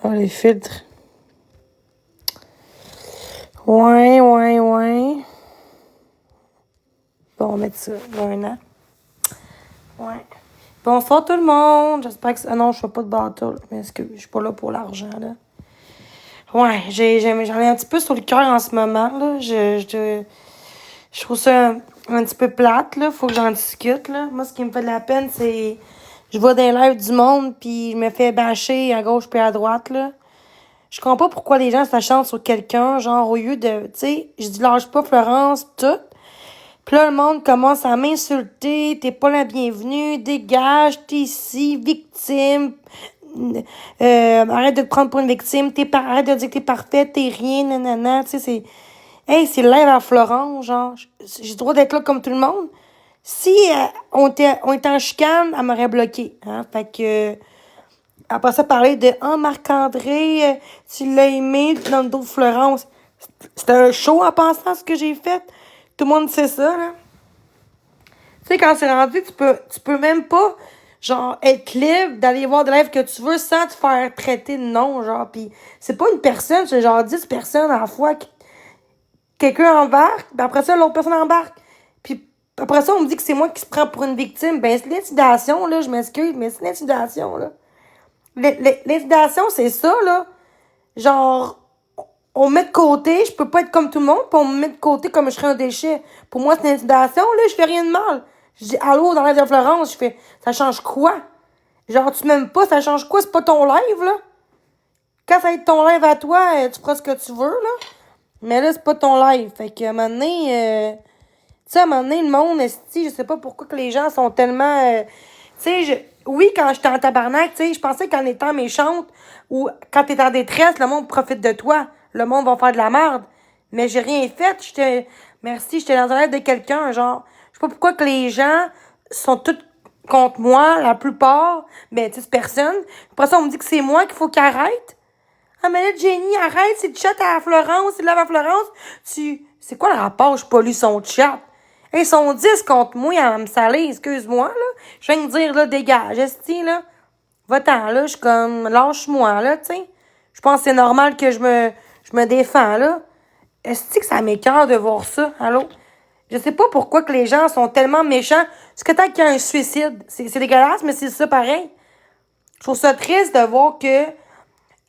Ah, les filtres. Ouais. Bon, on va mettre ça. Il y a un an. Ouais. Bonsoir tout le monde. J'espère que... Ah non, je fais pas de bateau. Mais est-ce que je suis pas là pour l'argent, là? Ouais, j'en ai un petit peu sur le cœur en ce moment, là. Je trouve ça un petit peu plate, là. Faut que j'en discute, là. Moi, ce qui me fait de la peine, c'est... Je vois des lives du monde, puis je me fais bâcher à gauche puis à droite, là. Je comprends pas pourquoi les gens s'acharnent sur quelqu'un, genre, au lieu de... Tu sais, je dis lâche pas Florence, tout. Puis là, le monde commence à m'insulter. T'es pas la bienvenue. Dégage. T'es ici. Victime. Arrête de te prendre pour une victime. Arrête de dire que t'es parfaite. T'es rien. Nanana. Tu sais, c'est... Hey, c'est le live à Florence, genre. J'ai le droit d'être là comme tout le monde. Si on était en chicane, elle m'aurait bloqué. Hein? Fait que... après ça, parler de « Ah, Marc-André, tu l'as aimé dans le dos de Florence. » C'était un show en pensant à ce que j'ai fait. Tout le monde sait ça, là. Tu sais, quand c'est rendu, tu peux même pas, genre, être libre d'aller voir des lives que tu veux sans te faire traiter de nom, genre. Pis c'est pas une personne, c'est genre 10 personnes à la fois. Quelqu'un embarque, puis après ça, l'autre personne embarque. Puis après ça, on me dit que c'est moi qui se prends pour une victime. Ben, c'est l'intimidation, là, je m'excuse, mais c'est l'intimidation, là. L'intimidation, c'est ça, là. Genre, on me met de côté, je peux pas être comme tout le monde, puis on me met de côté comme je serais un déchet. Pour moi, c'est une intimidation, là, je fais rien de mal. Je dis allô dans la de Florence, je fais ça change quoi? Genre, tu m'aimes pas, ça change quoi? C'est pas ton live, là. Quand ça va être ton live à toi, tu feras ce que tu veux, là. Mais là, c'est pas ton live. Fait que, à un moment donné, tu sais, à un moment donné, le monde, esti, je sais pas pourquoi que les gens sont tellement, tu sais, oui, quand j'étais en tabarnak, tu sais, je pensais qu'en étant méchante ou quand t'es en détresse, le monde profite de toi. Le monde va faire de la merde. Mais j'ai rien fait. Merci, j'étais dans un live de quelqu'un, genre. Je sais pas pourquoi que les gens sont tous contre moi, la plupart. Ben, tu sais, personne. Après ça, on me dit que c'est moi qu'il faut qu'il arrête. Ah, mais là, Jenny, arrête, c'est le chat à Florence, c'est là à Florence. C'est quoi le rapport? Je pollue son chat. Ils sont 10 contre moi à me saler, excuse-moi, là. Je viens de dire, là, dégage, esti, là. Va-t'en, là, je suis comme, lâche-moi, là, tu sais. Je pense que c'est normal que je me défends, là. Est-ce que ça m'écoeure de voir ça? Allô? Je sais pas pourquoi que les gens sont tellement méchants. Est-ce que tant qu'il y a un suicide, c'est dégueulasse, mais c'est ça pareil. Je trouve ça triste de voir que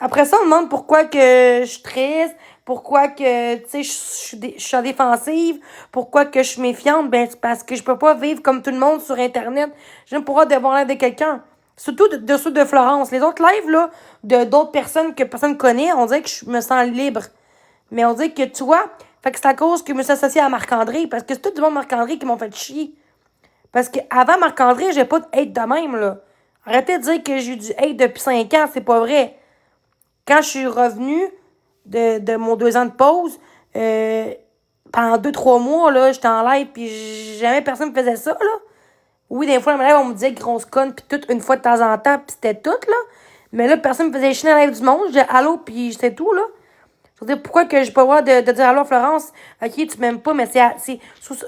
après ça, on me demande pourquoi que je suis triste, pourquoi que, tu sais, je suis en défensive, pourquoi que je suis méfiante. Ben, c'est parce que je peux pas vivre comme tout le monde sur Internet. Je ne pourrais devoir l'aide de quelqu'un. Surtout de ceux de Florence. Les autres lives, là, de d'autres personnes que personne connaît, on dirait que je me sens libre. Mais on dirait que toi, fait que c'est à cause que je me suis associée à Marc-André, parce que c'est tout le monde Marc-André qui m'ont fait chier. Parce que avant Marc-André, j'ai pas de hate de même, là. Arrêtez de dire que j'ai eu du hate depuis 5 ans, c'est pas vrai. Quand je suis revenue de mon 2 ans de pause, pendant 2-3 mois, là, j'étais en live, puis jamais personne me faisait ça, là. Oui, des fois, on me disait grosse conne, puis tout, une fois de temps en temps, puis c'était tout, là. Mais là, personne me faisait chier dans la live du monde. Je disais allô, puis c'était tout, là. Je veux dire, pourquoi que je peux avoir de dire allô, Florence? Ok, tu m'aimes pas, mais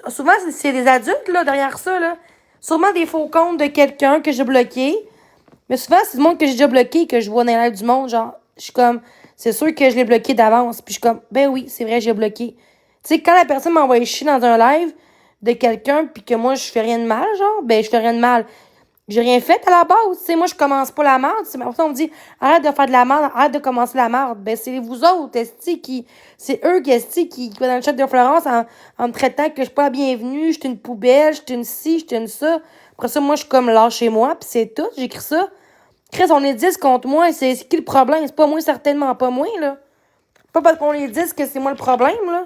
souvent, c'est des adultes, là, derrière ça, là. Sûrement des faux comptes de quelqu'un que j'ai bloqué. Mais souvent, c'est du monde que j'ai déjà bloqué, que je vois dans les lives du monde, genre, je suis comme, c'est sûr que je l'ai bloqué d'avance. Puis je suis comme, ben oui, c'est vrai, j'ai bloqué. Tu sais, quand la personne m'envoie chier dans un live de quelqu'un, puis que moi, je fais rien de mal, genre, ben je fais rien de mal. J'ai rien fait à la base, tu sais, moi, je commence pas la merde. Après ça, on me dit, arrête de faire de la merde, arrête de commencer la merde. Ben, c'est vous autres, c'est eux, qui vont dans le chat de Florence en me traitant que je suis pas la bienvenue, je suis une poubelle, je suis une ci, je suis une ça. Après ça, moi, je suis comme lâchez-moi, puis c'est tout, j'écris ça. Chris, on est 10 contre moi, c'est qui le problème? C'est pas moi, certainement pas moi, là. Pas parce qu'on est 10 que c'est moi le problème, là.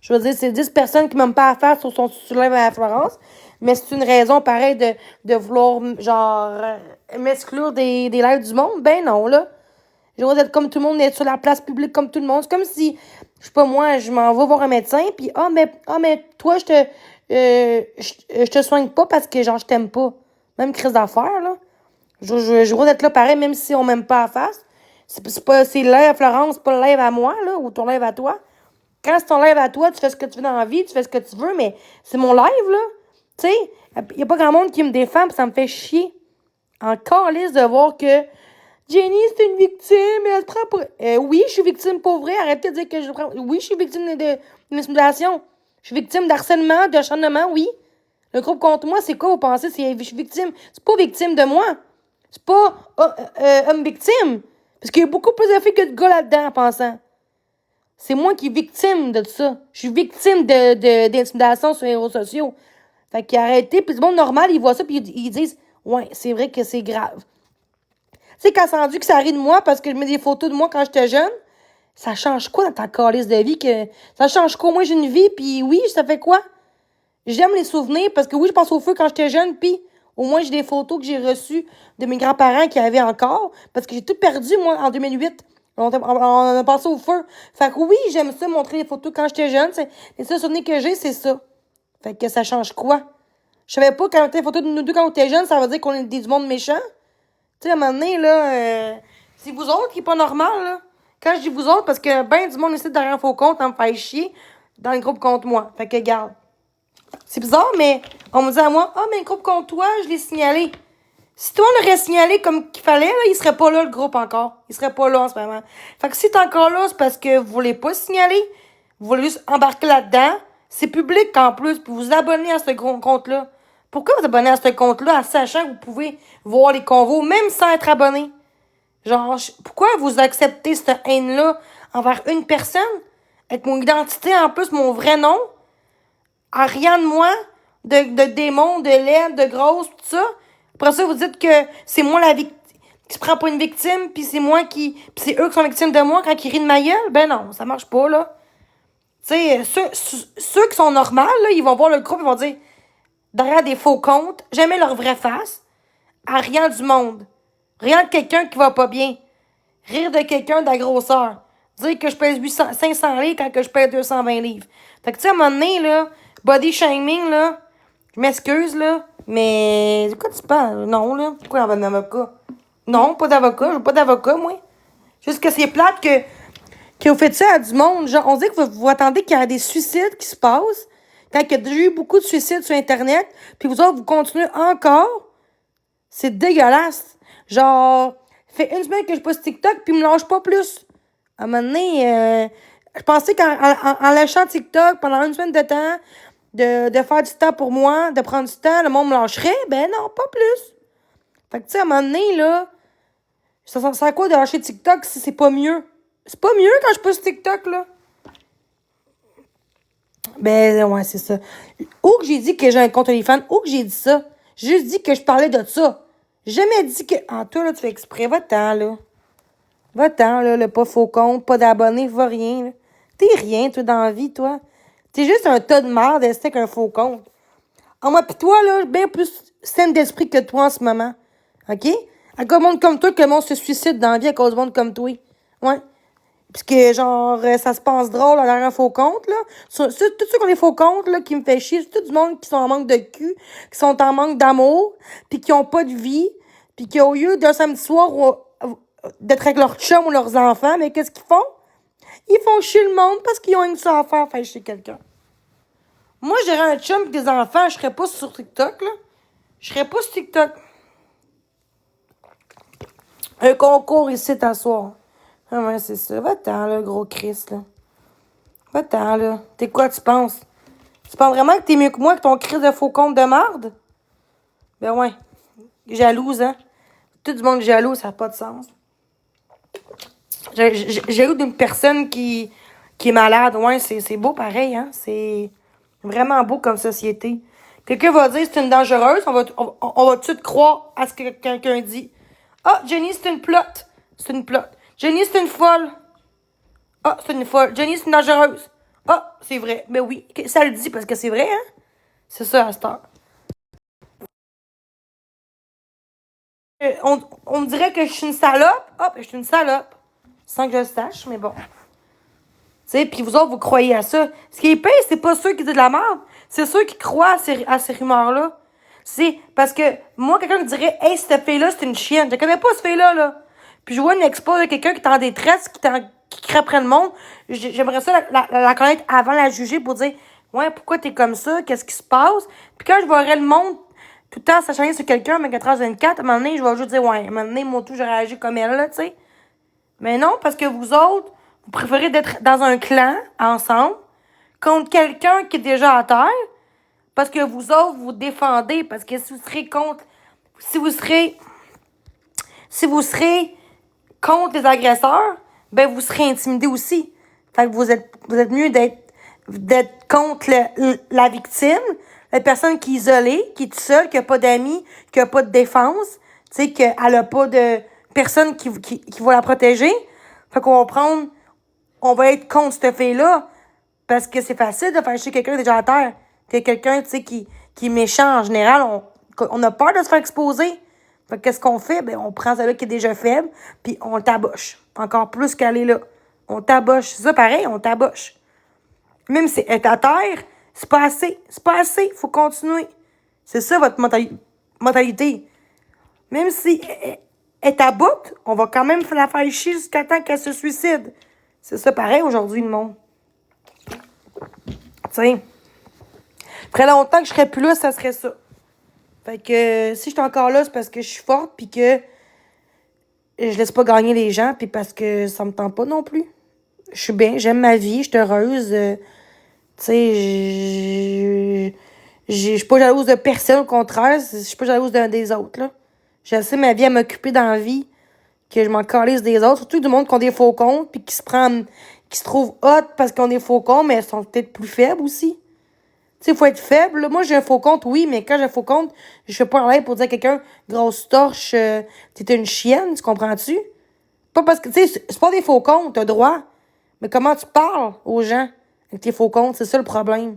Je veux dire, c'est 10 personnes qui m'aiment pas à faire sur son live à Florence. Mais c'est une raison, pareil, de vouloir, genre, m'exclure des lives du monde. Ben non, là. J'ai le droit d'être comme tout le monde, d'être sur la place publique comme tout le monde. C'est comme si, je sais pas moi, je m'en vais voir un médecin, puis mais toi, je te soigne pas parce que, genre, je t'aime pas. Même crise d'affaires, là. J'ai le droit d'être là pareil, même si on m'aime pas à face. C'est le live à Florence, c'est pas le live à moi, là, ou ton live à toi. Quand c'est ton live à toi, tu fais ce que tu veux dans la vie, tu fais ce que tu veux, mais c'est mon live, là. Tu sais, y a pas grand monde qui me défend, pis ça me fait chier. En calice de voir que Jenny, c'est une victime, elle se prend pour... oui, je suis victime pour vrai. Arrêtez de dire que je prends... Oui, je suis victime d'intimidation. Je suis victime d'harcèlement, d'acharnement, oui. Le groupe contre moi, c'est quoi, vous pensez? Je suis victime. C'est pas victime de moi. C'est pas homme victime. Parce qu'il y a beaucoup plus de filles que de gars là-dedans, en pensant. C'est moi qui est victime de ça. Je suis victime d'intimidation sur les réseaux sociaux. Fait qu'arrêtez, puis le monde normal, ils voient ça, puis ils disent « Ouais, c'est vrai que c'est grave. » Tu sais, quand c'est rendu que ça rit de moi parce que je mets des photos de moi quand j'étais jeune, ça change quoi dans ta calice de vie? Ça change quoi? Moi, j'ai une vie, puis oui, ça fait quoi? J'aime les souvenirs parce que oui, je pense au feu quand j'étais jeune, puis au moins j'ai des photos que j'ai reçues de mes grands-parents qui avaient encore, parce que j'ai tout perdu, moi, en 2008. On a passé au feu. Fait que oui, j'aime ça, montrer les photos quand j'étais jeune. Les seuls souvenirs que j'ai, c'est ça. Fait que ça change quoi? Je savais pas quand on était des photos de nous deux quand on était jeunes, ça veut dire qu'on est du monde méchant. Tu sais, à un moment donné, là, c'est vous autres qui est pas normal, là. Quand je dis vous autres, parce que ben du monde essaie derrière un faux compte, en me faire chier dans le groupe contre moi. Fait que, garde. C'est bizarre, mais on me dit à moi, ah, mais le groupe contre toi, je l'ai signalé. Si toi, on l'aurait signalé comme qu'il fallait, là, il serait pas là, le groupe, encore. Il serait pas là en ce moment. Fait que si t'es encore là, c'est parce que vous voulez pas signaler. Vous voulez juste embarquer là-dedans. C'est public, en plus, puis vous abonnez à ce gros compte-là. Pourquoi vous abonnez à ce compte-là, en sachant que vous pouvez voir les convos, même sans être abonné? Genre, pourquoi vous acceptez cette haine-là envers une personne? Avec mon identité, en plus, mon vrai nom? À rien de moi, de démon, de laide, de grosse, tout ça. Après ça, vous dites que c'est moi la victime qui se prend pas une victime, puis c'est moi qui... Puis c'est eux qui sont victimes de moi quand ils rient de ma gueule. Ben non, ça marche pas, là. Tu sais, ceux qui sont normaux, là, ils vont voir le groupe, ils vont dire, derrière des faux comptes, jamais leur vraie face, à rien du monde. Rien de quelqu'un qui va pas bien. Rire de quelqu'un de la grosseur. Dire que je pèse 500 livres quand que je pèse 220 livres. Fait que, tu sais, à un moment donné, là, body shaming, là, je m'excuse, là, mais de quoi tu parles? Non, là. Pourquoi un avocat? Non, pas d'avocat. Je veux pas d'avocat, moi. Juste que c'est plate que vous faites ça à du monde. Genre, on dit que vous attendez qu'il y ait des suicides qui se passent. Quand il y a déjà eu beaucoup de suicides sur Internet, puis vous autres, vous continuez encore. C'est dégueulasse. Genre, fait une semaine que je poste TikTok, puis me lâche pas plus. À un moment donné, je pensais qu'en lâchant TikTok pendant une semaine de temps, de faire du temps pour moi, de prendre du temps, le monde me lâcherait. Ben non, pas plus. Fait que, tu sais, à un moment donné, là, ça sert à quoi de lâcher TikTok si c'est pas mieux? C'est pas mieux quand je poste TikTok, là. Ben, ouais, c'est ça. Où que j'ai dit que j'ai un compte OnlyFans, où que j'ai dit ça? J'ai juste dit que je parlais de ça. J'ai jamais dit que... Ah, toi, là, tu fais exprès. Va-t'en, là. Va-t'en, là, le pas faux compte, pas d'abonnés, va rien, là. T'es rien, toi, dans la vie, toi. T'es juste un tas de merde, c'est qu'un faux compte. En moi pis toi, là, bien plus saine d'esprit que toi en ce moment. OK? À cause de monde comme toi, que le monde se suicide dans la vie à cause de monde comme toi. Ouais. Puis que, genre, ça se passe drôle derrière un faux compte, là. Tous ceux qui ont des faux comptes, là, qui me fait chier, c'est tout du monde qui sont en manque de cul, qui sont en manque d'amour, puis qui ont pas de vie, puis qui, au lieu d'un samedi soir d'être avec leurs chums ou leurs enfants, mais qu'est-ce qu'ils font? Ils font chier le monde parce qu'ils ont une seule affaire à faire chez quelqu'un. Moi, j'aurais un chum et des enfants, je serais pas sur TikTok, là. Je serais pas sur TikTok. Un concours ici, t'asseoir. Ah ouais, c'est ça. Va-t'en, là, gros Chris, là. Va-t'en, là. T'es quoi, tu penses? Tu penses vraiment que t'es mieux que moi que ton Chris de faux compte de marde? Ben ouais. Jalouse, hein? Tout le monde jaloux, ça n'a pas de sens. Jaloux d'une personne qui est malade. Ouais, c'est beau pareil, hein? C'est vraiment beau comme société. Quelqu'un va dire c'est une dangereuse, on va tout de croire à ce que quelqu'un dit. Ah, Jenny, c'est une plotte. C'est une plotte. Jenny, c'est une folle. Ah, c'est une folle. Jenny, c'est une dangereuse. Ah, c'est vrai. Mais oui, ça le dit parce que c'est vrai, hein? C'est ça, à cette heure. On me dirait que je suis une salope. Ah, ben, je suis une salope. Sans que je le sache, mais bon. Tu sais, puis vous autres, vous croyez à ça. Ce qui est pire, c'est pas ceux qui disent de la merde. C'est ceux qui croient à ces rumeurs-là. C'est parce que moi, quelqu'un me dirait, hey, cette fille-là, c'est une chienne. Je connais pas cette fille-là, là. Puis je vois une expo de quelqu'un qui est en détresse, qui crie après le monde. J'aimerais ça la connaître avant de la juger pour dire, ouais, pourquoi t'es comme ça? Qu'est-ce qui se passe? Puis quand je verrais le monde tout le temps s'acharner sur quelqu'un, 24h24, à un moment donné, je vais juste dire, ouais, à un moment donné, moi, tout, je réagis comme elle, là, tu sais. Mais non, parce que vous autres, vous préférez d'être dans un clan, ensemble, contre quelqu'un qui est déjà à terre, parce que vous autres, vous défendez, parce que si vous serez contre, si vous serez contre les agresseurs, ben, vous serez intimidé aussi. Fait que vous êtes mieux d'être contre la victime, la personne qui est isolée, qui est toute seule, qui a pas d'amis, qui a pas de défense, tu sais, qu'elle a pas de personne qui va la protéger. Fait qu'on on va être contre cette fille-là, parce que c'est facile de faire chier quelqu'un déjà à terre, que quelqu'un, tu sais, qui est méchant en général, on a peur de se faire exposer. Fait que qu'est-ce qu'on fait? Ben, on prend celle-là qui est déjà faible, puis on le taboche. Encore plus qu'elle est là. On taboche. C'est ça, pareil, on taboche. Même si elle est à terre, c'est pas assez. C'est pas assez. Faut continuer. C'est ça, votre mentalité. Même si elle est à bout, on va quand même la faire chier jusqu'à temps qu'elle se suicide. C'est ça, pareil, aujourd'hui, le monde. Tu sais. Après longtemps que je serais plus là, ça serait ça. Fait que si je suis encore là, c'est parce que je suis forte, puis que je laisse pas gagner les gens, puis parce que ça me tente pas non plus. Je suis bien, j'aime ma vie, je suis heureuse. Tu sais, je suis pas jalouse de personne, au contraire, je suis pas jalouse d'un des autres, là. J'ai assez ma vie à m'occuper dans la vie que je m'en calisse des autres, surtout du monde qui ont des faux comptes, puis qui se trouvent hot parce qu'ils ont des faux comptes, mais elles sont peut-être plus faibles aussi. Tu sais, il faut être faible. Là. Moi, j'ai un faux compte, oui, mais quand j'ai un faux compte, je fais pas en l'air pour dire à quelqu'un, grosse torche, t'es une chienne, tu comprends-tu? Pas parce que, tu sais, c'est pas des faux comptes, t'as droit. Mais comment tu parles aux gens avec tes faux comptes, c'est ça le problème.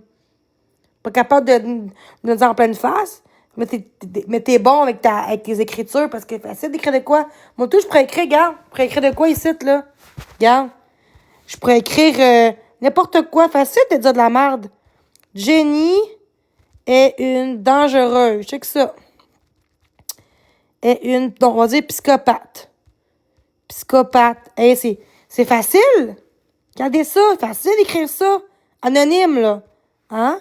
Pas capable de nous dire en pleine face, mais t'es bon avec tes écritures, parce que c'est facile d'écrire de quoi? Moi, tout, je pourrais écrire, regarde, je pourrais écrire de quoi ici, là? Regarde. Je pourrais écrire n'importe quoi, facile de dire de la merde. Jenny est une dangereuse. Check ça. Est une, on va dire psychopathe. Psychopathe. Hey, c'est facile. Regardez ça. Facile d'écrire ça. Anonyme, là. Hein?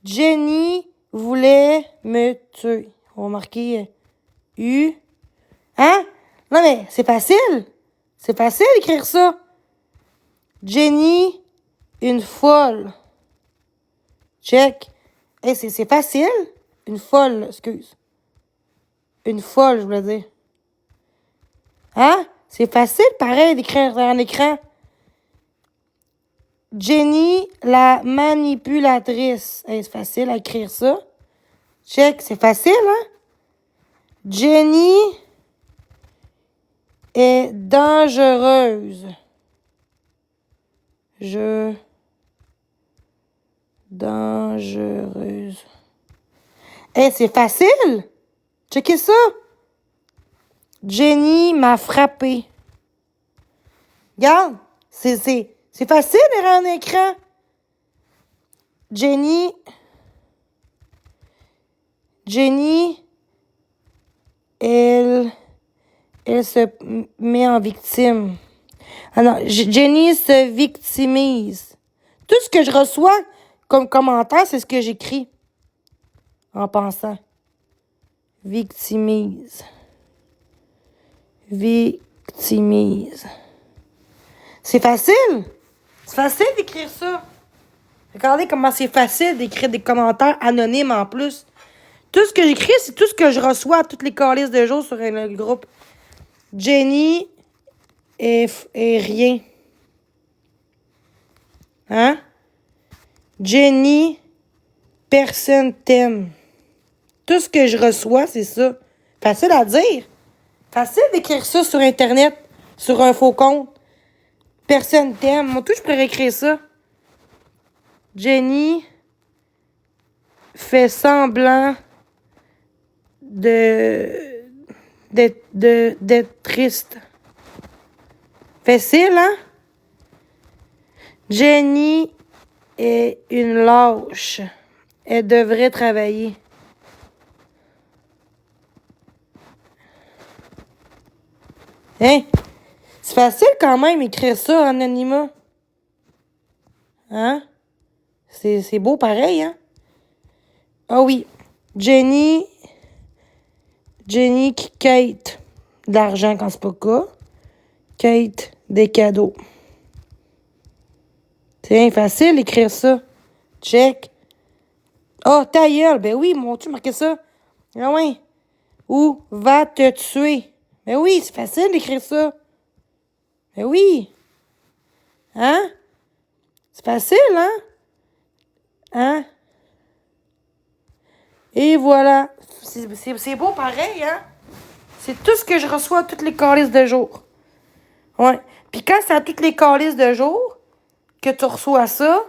Jenny voulait me tuer. On va marquer U. Hein? Non, mais c'est facile. C'est facile d'écrire ça. Jenny, une folle. Check. Hey, c'est facile. Une folle, excuse. Une folle, je voulais dire. Hein? C'est facile, pareil, d'écrire sur un écran. Jenny, la manipulatrice. Hey, c'est facile à écrire ça. Check, c'est facile, hein? Jenny est dangereuse. Dangereuse. Hey, c'est facile! Checkez ça! Jenny m'a frappé. Regarde, c'est facile derrière un écran. Jenny, elle se met en victime. Ah non, Jenny se victimise. Tout ce que je reçois comme commentaire, c'est ce que j'écris en pensant. Victimise. C'est facile. C'est facile d'écrire ça. Regardez comment c'est facile d'écrire des commentaires anonymes en plus. Tout ce que j'écris, c'est tout ce que je reçois à toutes les calices de jours sur le groupe. Jenny est rien. Hein? Jenny, personne t'aime. Tout ce que je reçois, c'est ça. Facile à dire. Facile d'écrire ça sur Internet, sur un faux compte. Personne t'aime. Moi, tout, je pourrais écrire ça. Jenny fait semblant d'être triste. Facile, hein? Jenny est une lâche. Elle devrait travailler. Hein? C'est facile quand même écrire ça en anonymat. Hein? C'est beau pareil, hein? Ah oui. Jenny qui Kate de l'argent quand c'est pas le cas. Kate des cadeaux. C'est facile d'écrire ça. Check. Ah, ta gueule. Ben oui, tu marqué ça. Ah oui. Ou va te tuer. Ben oui, c'est facile d'écrire ça. Ben oui. Hein? C'est facile, hein? Hein? Et voilà. C'est beau pareil, hein? C'est tout ce que je reçois toutes les calices de jour. Ouais. Puis quand c'est à toutes les calices de jour que tu reçois ça,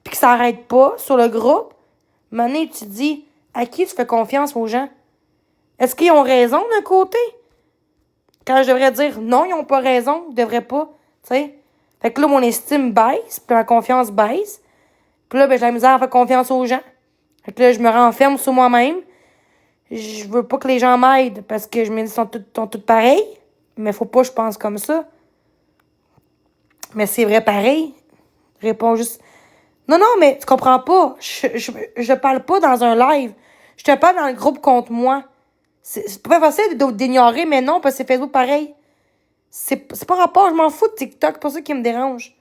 puis que ça arrête pas sur le groupe, maintenant tu te dis, à qui tu fais confiance aux gens? Est-ce qu'ils ont raison d'un côté? Quand je devrais dire non, ils ont pas raison, ils devraient pas, tu sais. Fait que là, mon estime baisse, puis ma confiance baisse. Puis là, ben, j'ai la misère à faire confiance aux gens. Fait que là, je me renferme sur moi-même. Je veux pas que les gens m'aident parce que je me dis qu'ils sont tous pareils. Mais faut pas que je pense comme ça. Mais c'est vrai pareil. Je réponds juste... Non, mais tu comprends pas. Je parle pas dans un live. Je te parle dans le groupe contre moi. C'est pas facile d'ignorer, mais non, parce que c'est Facebook pareil. C'est pas rapport, je m'en fous de TikTok, c'est pas ça qui me dérange.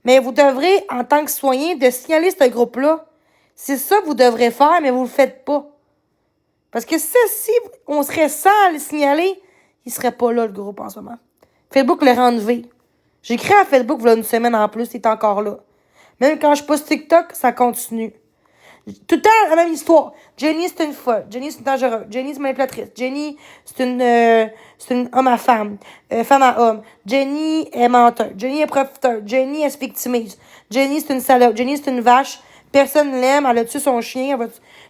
Mais vous devrez, en tant que citoyen, de signaler ce groupe-là. C'est ça que vous devrez faire, mais vous le faites pas. Parce que ça, si on serait sans le signaler, il serait pas là, le groupe, en ce moment. Facebook l'a enlevé. J'ai écrit à Facebook, voilà une semaine en plus, il est encore là. Même quand je poste TikTok, ça continue. Tout le temps, la même histoire. Jenny, c'est une folle. Jenny, c'est une dangereuse. Jenny, c'est manipulatrice. Jenny, c'est une homme à femme. Femme à homme. Jenny est menteur. Jenny est profiteur. Jenny, elle se victimise. Jenny, c'est une salope. Jenny, c'est une vache. Personne l'aime. Elle a tué son chien.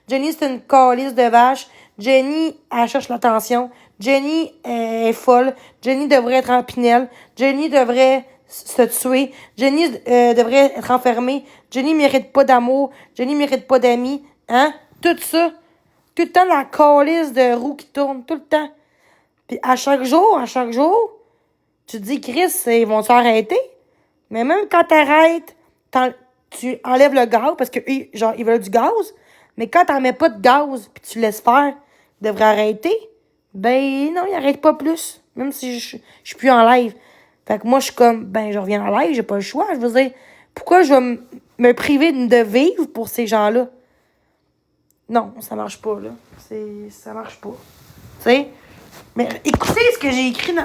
Jenny, c'est une calice de vache. Jenny, elle cherche l'attention. Jenny est folle. Jenny devrait être en Pinel. Jenny devrait se tuer. Jenny devrait être enfermée. Jenny mérite pas d'amour. Jenny mérite pas d'amis. Hein? Tout ça. Tout le temps la calice de roue qui tourne. Tout le temps. Puis à chaque jour, tu te dis, Chris, ils vont s'arrêter. Mais même quand t'arrêtes, tu enlèves le gaz parce que genre, ils veulent du gaz. Mais quand t'en mets pas de gaz puis tu laisses faire, ils devraient arrêter. Ben non, ils arrêtent pas plus. Même si je suis plus en live. Fait que moi, je suis comme, ben, je reviens en live, j'ai pas le choix. Je veux dire, pourquoi je vais me priver de vivre pour ces gens-là? Non, ça marche pas, là. Ça marche pas. Tu sais? Mais écoutez ce que j'ai écrit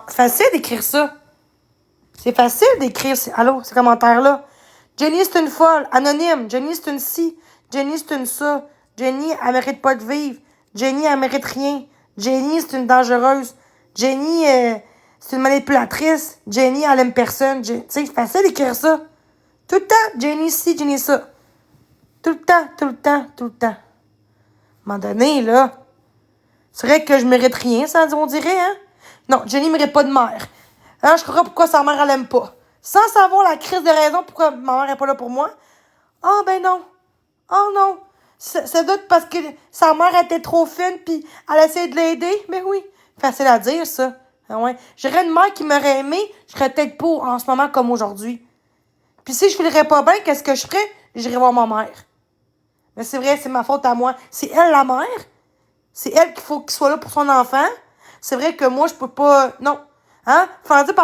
c'est facile d'écrire ça. C'est facile d'écrire, allô, ces commentaires-là. Jenny, c'est une folle. Anonyme. Jenny, c'est une ci. Jenny, c'est une ça. Jenny, elle mérite pas de vivre. Jenny, elle mérite rien. Jenny, c'est une dangereuse. Jenny, c'est une manipulatrice. Jenny, elle aime personne. Tu sais, c'est facile d'écrire ça. Tout le temps, Jenny ci, Jenny ça. Tout le temps. À un moment donné, là, c'est vrai que je mérite rien, ça, on dirait, hein? Non, Jenny mérite pas de mère. Hein, je comprends pourquoi sa mère, elle aime pas. Sans savoir la crise de raison pourquoi ma mère est pas là pour moi. Oh, ben non. Oh, non. C'est doute parce que sa mère était trop fine puis elle essayé de l'aider. Mais oui, facile à dire, ça. Ah ouais. J'aurais une mère qui m'aurait aimé, je serais peut-être pas en ce moment comme aujourd'hui. Puis si je filerais pas bien, qu'est-ce que je ferais? J'irais voir ma mère. Mais c'est vrai, c'est ma faute à moi. C'est elle, la mère. C'est elle qu'il faut qu'il soit là pour son enfant. C'est vrai que moi, je peux pas... Non. Hein? Faire dire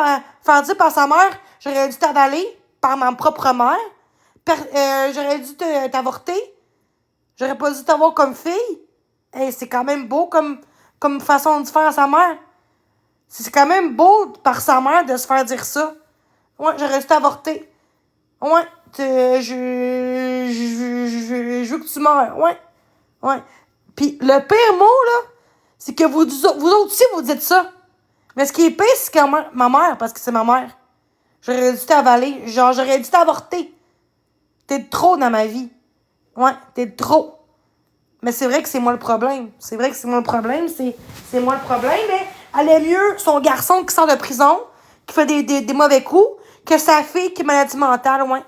par sa mère, j'aurais dû t'avaler par ma propre mère. J'aurais dû t'avorter. J'aurais pas dû t'avoir comme fille. Hey, c'est quand même beau comme façon de faire à sa mère. C'est quand même beau par sa mère de se faire dire ça. Ouais, j'aurais dû t'avorter. Ouais, je veux que tu meurs. Ouais. Puis le pire mot, là, c'est que vous autres aussi, vous dites ça. Mais ce qui est pire, c'est que ma mère, parce que c'est ma mère. J'aurais dû t'avaler. Genre, j'aurais dû t'avorter. T'es trop dans ma vie. Ouais, t'es trop. Mais c'est vrai que c'est moi le problème. C'est moi le problème, mais elle est mieux son garçon qui sort de prison, qui fait des mauvais coups, que sa fille qui est maladie mentale, ouais.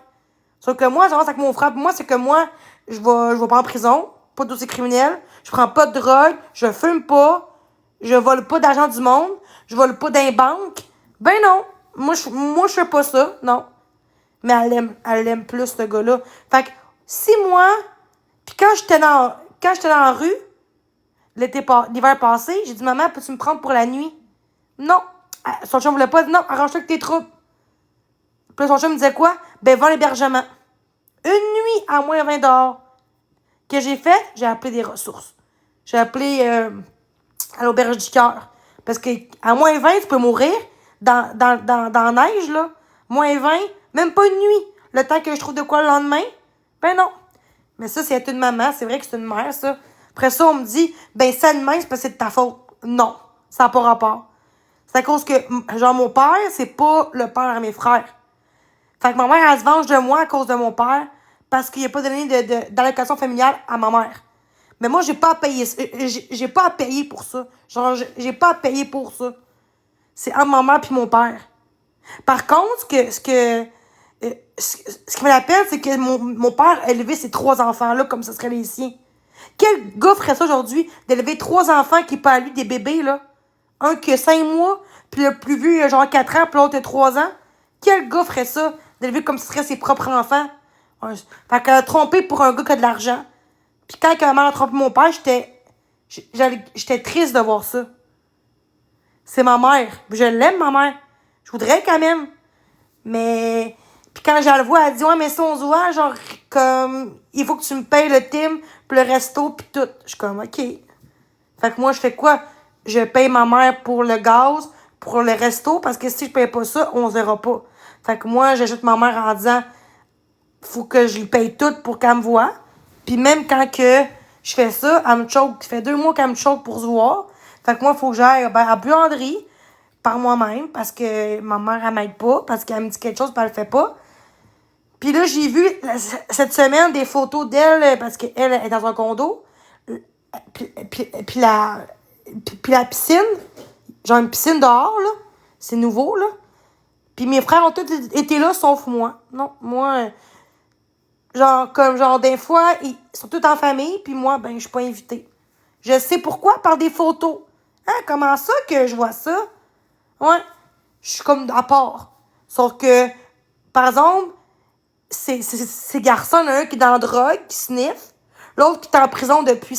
Sauf que moi, j'avance avec mon frère. Moi, c'est que moi, je vais pas en prison, pas de dossier criminel, je prends pas de drogue, je fume pas, je vole pas d'argent du monde, je vole pas d'un banque. Ben non, moi je fais pas ça, non. Mais elle aime plus, ce gars-là. Fait que, si moi, puis quand quand j'étais dans la rue, l'hiver passé, j'ai dit, maman, peux-tu me prendre pour la nuit? Non. Son chum voulait pas, non, arrange-toi avec tes troupes. Puis là, son chum me disait quoi? Ben, va à l'hébergement. Une nuit à moins 20 dehors. Que j'ai fait? J'ai appelé des ressources. J'ai appelé à l'auberge du cœur. Parce que à moins 20, tu peux mourir dans la neige, là. Moins 20, même pas une nuit. Le temps que je trouve de quoi le lendemain? Ben non. Mais ça, c'est une maman. C'est vrai que c'est une mère, ça. Après ça, on me dit, ben, ça de même, c'est parce que c'est de ta faute. Non. Ça n'a pas rapport. C'est à cause que, genre, mon père, c'est pas le père à mes frères. Fait que ma mère, elle se venge de moi à cause de mon père parce qu'il n'a pas donné d'allocation familiale à ma mère. Mais moi, j'ai pas à payer. J'ai pas à payer pour ça. Genre, j'ai pas à payer pour ça. C'est entre ma mère et mon père. Par contre, ce qui me la peine, c'est que mon père a élevé ces 3 enfants-là comme ce serait les siens. Quel gars ferait ça aujourd'hui, d'élever 3 enfants qui parlent lui des bébés, là? Un qui a 5 mois, puis le plus vieux, il a genre 4 ans, puis l'autre a 3 ans. Quel gars ferait ça, d'élever comme ce serait ses propres enfants? Fait qu'elle a trompé pour un gars qui a de l'argent. Puis quand ma mère a trompé mon père, j'étais triste de voir ça. C'est ma mère. Je l'aime, ma mère. Je voudrais quand même. Mais... Puis quand je la vois, elle dit, ouais, mais si on se voit, genre, comme, il faut que tu me payes le team, puis le resto, puis tout. Je suis comme, OK. Fait que moi, je fais quoi? Je paye ma mère pour le gaz, pour le resto, parce que si je paye pas ça, on se verra pas. Fait que moi, j'ajoute ma mère en disant, faut que je lui paye tout pour qu'elle me voie. Puis même quand que je fais ça, elle me choke. Ça fait 2 mois qu'elle me choke pour se voir. Fait que moi, il faut que j'aille à la buanderie par moi-même, parce que ma mère, elle m'aide pas, parce qu'elle me dit quelque chose, puis elle le fait pas. Puis là, j'ai vu cette semaine des photos d'elle, parce qu'elle est dans un condo. Puis la piscine, genre une piscine dehors, là. C'est nouveau, là. Puis mes frères ont tous été là, sauf moi. Non, moi, genre des fois, ils sont tous en famille, puis moi, ben, je suis pas invitée. Je sais pourquoi, par des photos. Hein, comment ça que je vois ça? Ouais, je suis comme à part. Sauf que, par exemple, ces garçons, il y en a un qui est dans la drogue, qui sniffe. L'autre qui est en prison depuis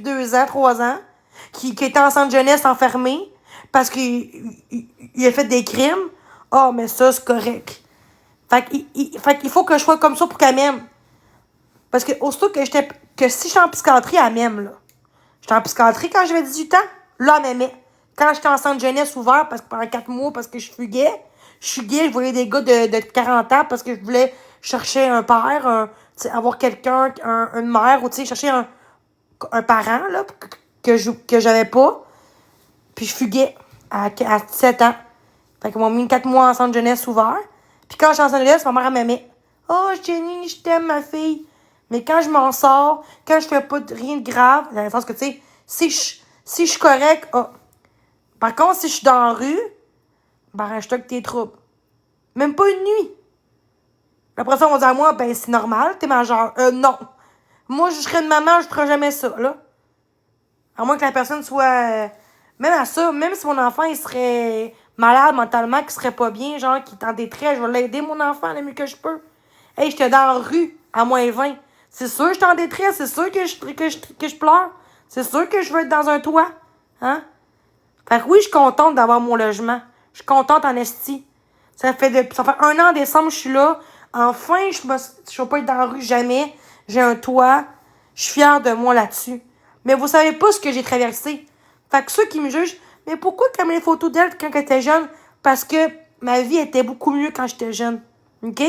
2 ans, 3 ans. Qui était en centre de jeunesse enfermé parce qu'il a fait des crimes. Ah, mais ça, c'est correct. Fait qu'il faut que je sois comme ça pour qu'elle m'aime. Parce que aussitôt que si j'étais en psychiatrie, elle m'aime, là. J'étais en psychiatrie quand j'avais 18 ans. Là, elle m'aimait. Quand j'étais en centre de jeunesse ouvert pendant 4 mois parce que je fuguais, je voyais des gars de 40 ans parce que je voulais chercher un père, avoir quelqu'un, une mère, ou chercher un parent là, que j'avais pas. Puis je fuguais à 17 ans. Fait qu'ils m'ont mis 4 mois en centre de jeunesse ouvert. Puis quand j'étais en centre de jeunesse, ma mère m'aimait. Oh, Jenny, je t'aime, ma fille. Mais quand je m'en sors, quand je fais pas rien de grave, dans le sens que, tu sais, si je suis correct, oh. Par contre, si je suis dans la rue, ben, arrange-toi avec tes troubles. Même pas une nuit. Après ça, on va dire à moi, ben, c'est normal, t'es majeur. Non. Moi, je serais une maman, je ferais jamais ça, là. À moins que la personne soit... même à ça, même si mon enfant, il serait malade mentalement, qu'il serait pas bien, genre, qu'il est en détresse, je vais l'aider, mon enfant, le mieux que je peux. Hey, j'étais dans la rue, à moins 20. C'est sûr que j'étais en détresse, c'est sûr que je pleure. C'est sûr que je veux être dans un toit. Hein? Fait que oui, je suis contente d'avoir mon logement. Je suis contente en esti. Ça fait 1 an en décembre, je suis là. Enfin, je vais pas être dans la rue jamais. J'ai un toit. Je suis fière de moi là-dessus. Mais vous savez pas ce que j'ai traversé. Fait que ceux qui me jugent, mais pourquoi tu as mis les photos d'elle quand elle était jeune? Parce que ma vie était beaucoup mieux quand j'étais jeune. OK?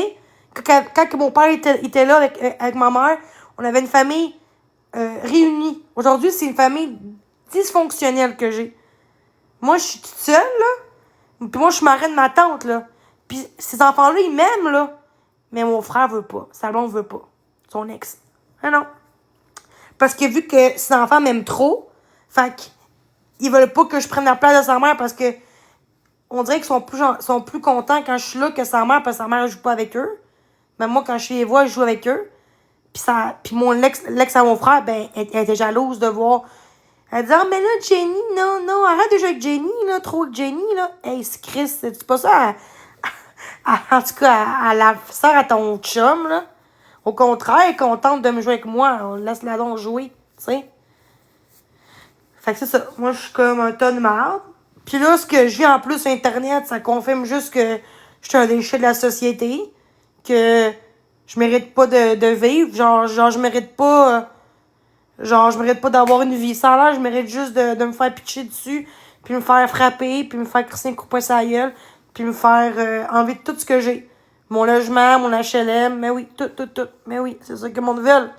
Quand mon père était là avec ma mère, on avait une famille réunie. Aujourd'hui, c'est une famille dysfonctionnelle que j'ai. Moi, je suis toute seule, là. Puis moi, je suis marraine de ma tante, là. Puis ces enfants-là, ils m'aiment, là. Mais mon frère veut pas. Salon veut pas. Son ex. Ah non. Parce que vu que ses enfants m'aiment trop, fait qu'ils veulent pas que je prenne la place de sa mère parce que on dirait qu'ils sont plus contents quand je suis là que sa mère parce que sa mère ne joue pas avec eux. Mais moi, quand je les vois, je joue avec eux. Puis mon l'ex à mon frère, ben, elle était jalouse de voir. Elle dit, ah, mais là, Jenny, non, arrête de jouer avec Jenny, là, trop avec Jenny, là. Hey, c'est Chris, c'est pas ça en tout cas, à la sœur à ton chum, là. Au contraire, elle est contente de me jouer avec moi. On laisse la donc jouer. tu sais. Fait que c'est ça. Moi, je suis comme un tas de marde. Puis là, ce que je vis en plus sur Internet, ça confirme juste que je suis un déchet de la société. Que je mérite pas de vivre. Genre, je mérite pas... je mérite pas d'avoir une vie. Sans l'air, je mérite juste de me faire pitcher dessus, puis me faire frapper, puis me faire crisser un coup de poing sur la gueule, puis me faire enlever tout ce que j'ai. Mon logement, mon HLM, mais oui, tout. Mais oui, c'est ça que le monde veut.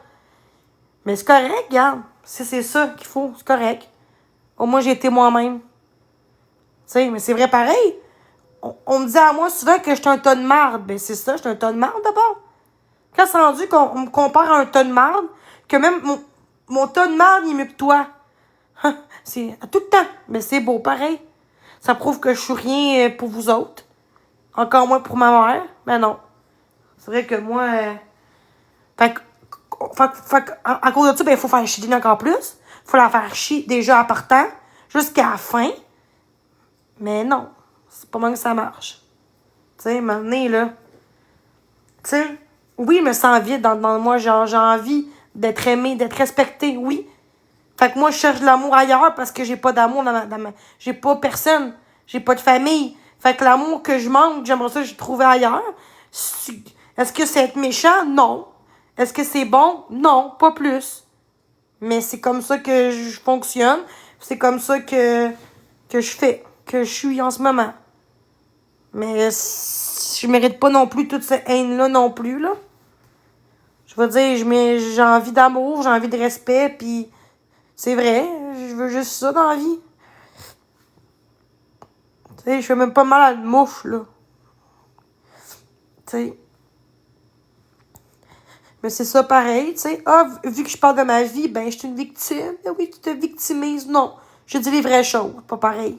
Mais c'est correct, regarde. Si c'est ça qu'il faut, c'est correct. Au moins, j'ai été moi-même. Tu sais, mais c'est vrai pareil. On me dit à moi souvent que je suis un tas de marde. Ben c'est ça, je suis un tas de marde d'abord. Quand c'est rendu qu'on me compare à un tas de marde, que même mon tas de marde, il est mieux que toi. C'est à tout le temps. Mais c'est beau, pareil. Ça prouve que je suis rien pour vous autres. Encore moins pour ma mère. Mais non. C'est vrai que moi... Fait que, à cause de ça, ben, il faut faire chier encore plus. Faut la faire chier déjà en partant, jusqu'à la fin. Mais non. C'est pas mal que ça marche. Tu sais, maintenant, là... Tu sais, oui, je me sens vide dans moi. J'ai envie d'être aimée, d'être respectée, oui. Fait que moi, je cherche de l'amour ailleurs parce que j'ai pas d'amour j'ai pas personne. J'ai pas de famille. Fait que l'amour que je manque, j'aimerais ça que je trouvais ailleurs. Est-ce que c'est être méchant? Non. Est-ce que c'est bon? Non, pas plus. Mais c'est comme ça que je fonctionne. C'est comme ça que je fais. Que je suis en ce moment. Mais je mérite pas non plus toute cette haine-là non plus, là. Je veux dire, j'ai envie d'amour, j'ai envie de respect, puis c'est vrai, je veux juste ça dans la vie. Tu sais, je fais même pas mal à une mouche, là. Tu sais. Mais c'est ça pareil, tu sais. Ah, vu que je parle de ma vie, ben, je suis une victime. Ben oui, tu te victimises. Non. Je dis les vraies choses, pas pareil.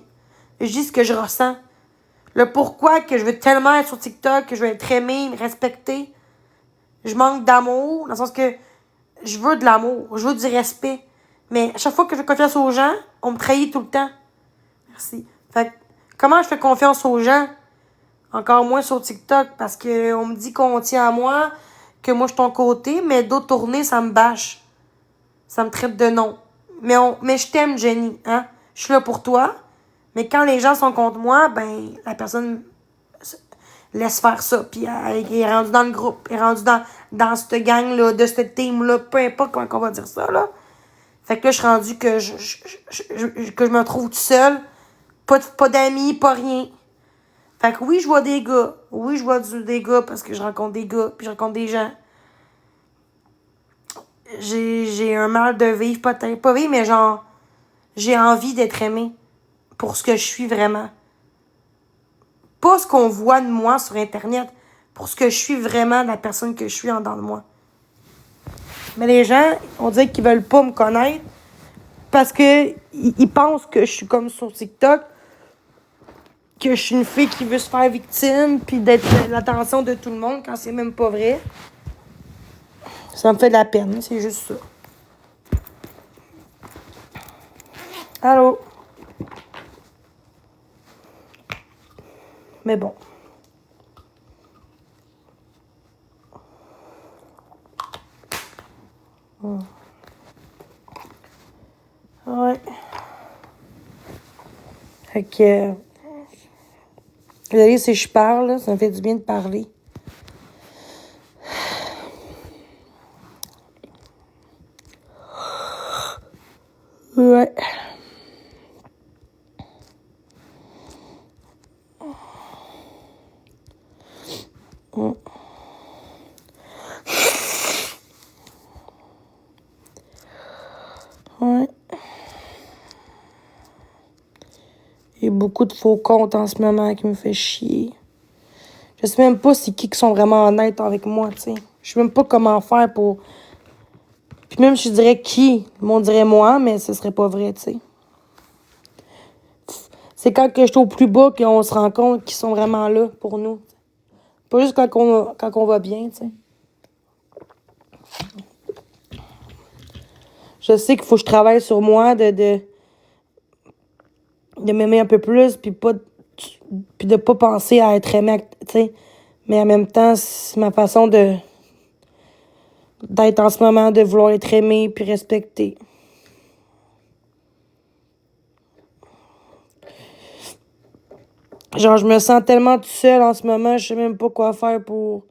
Je dis ce que je ressens. Le pourquoi que je veux tellement être sur TikTok, que je veux être aimée, respectée. Je manque d'amour, dans le sens que je veux de l'amour, je veux du respect. Mais à chaque fois que je fais confiance aux gens, on me trahit tout le temps. Merci. Fait que, comment je fais confiance aux gens? Encore moins sur TikTok, parce que on me dit qu'on tient à moi, que moi je suis ton côté, mais d'autres tournées, ça me bâche. Ça me traite de non. Mais je t'aime, Jenny, hein? Je suis là pour toi. Mais quand les gens sont contre moi, ben, la personne laisse faire ça. Puis elle est rendue dans le groupe. Elle est rendue dans cette gang-là, de cette team-là, peu importe comment on va dire ça, là. Fait que là, je suis rendue que que je me trouve toute seule. Pas d'amis, pas rien. Fait que oui, je vois des gars. Oui, je vois des gars parce que je rencontre des gars, puis je rencontre des gens. J'ai un mal de vivre, peut-être. Pas vivre, mais genre, j'ai envie d'être aimée pour ce que je suis vraiment. Pas ce qu'on voit de moi sur Internet, pour ce que je suis vraiment, la personne que je suis en dedans de moi. Mais les gens, on dirait qu'ils veulent pas me connaître parce que ils pensent que je suis comme sur TikTok, que je suis une fille qui veut se faire victime puis d'être l'attention de tout le monde quand c'est même pas vrai. Ça me fait de la peine, c'est juste ça. Allô? Mais bon. Ouais. Fait que... Désolée si je parle, là, ça me fait du bien de parler. Ouais. Ouais. Il y a beaucoup de faux comptes en ce moment qui me fait chier. Je sais même pas c'est qui sont vraiment honnêtes avec moi, tu sais. Je sais même pas comment faire pour... Puis même je dirais qui, on dirait moi, mais ce serait pas vrai, tu sais. C'est quand que je suis au plus bas qu'on se rend compte qu'ils sont vraiment là pour nous. Pas juste quand on va bien, tu sais. Je sais qu'il faut que je travaille sur moi, de m'aimer un peu plus, puis de pas penser à être aimé, tu sais. Mais en même temps, c'est ma façon d'être en ce moment, de vouloir être aimé puis respecté. Genre, je me sens tellement toute seule en ce moment, je sais même pas quoi faire pour...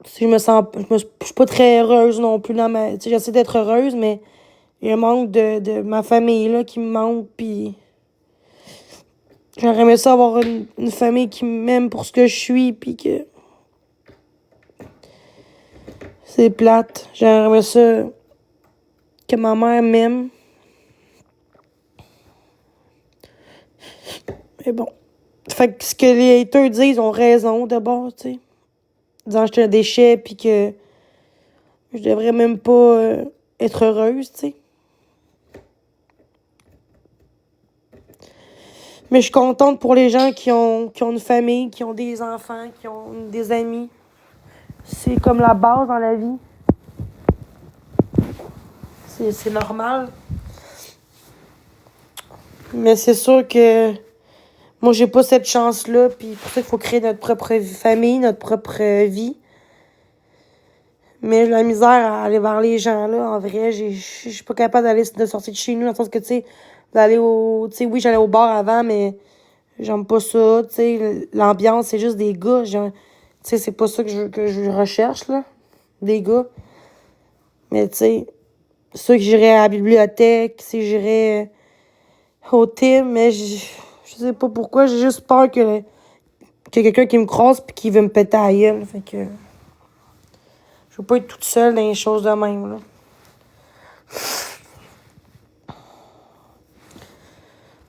Si je me sens... Je suis pas très heureuse non plus dans ma... Tu sais, j'essaie d'être heureuse, mais il y a un manque de ma famille, là, qui me manque, puis... J'aurais aimé ça avoir une famille qui m'aime pour ce que je suis, puis que... C'est plate. J'aurais aimé ça que ma mère m'aime. Mais bon. Fait que ce que les haters disent, ils ont raison d'abord, tu sais. Disant que j'étais un déchet, puis que je devrais même pas être heureuse, tu sais. Mais je suis contente pour les gens qui ont une famille, qui ont des enfants, qui ont des amis. C'est comme la base dans la vie. C'est normal. Mais c'est sûr que moi, j'ai pas cette chance-là. Puis pour ça qu'il faut créer notre propre famille, notre propre vie. Mais j'ai la misère à aller vers les gens, là. En vrai, je suis pas capable de sortir de chez nous. Dans le sens que, tu sais, d'aller au... Tu sais, oui, j'allais au bar avant, mais j'aime pas ça. Tu sais, l'ambiance, c'est juste des gars. Tu sais, c'est pas ça que je recherche, là. Des gars. Mais, tu sais, c'est sûr que j'irais à la bibliothèque, si j'irais au thé, mais je sais pas pourquoi. J'ai juste peur qu'il y ait quelqu'un qui me croise pis qui veut me péter à la gueule. Fait que je veux pas être toute seule dans les choses de même, là.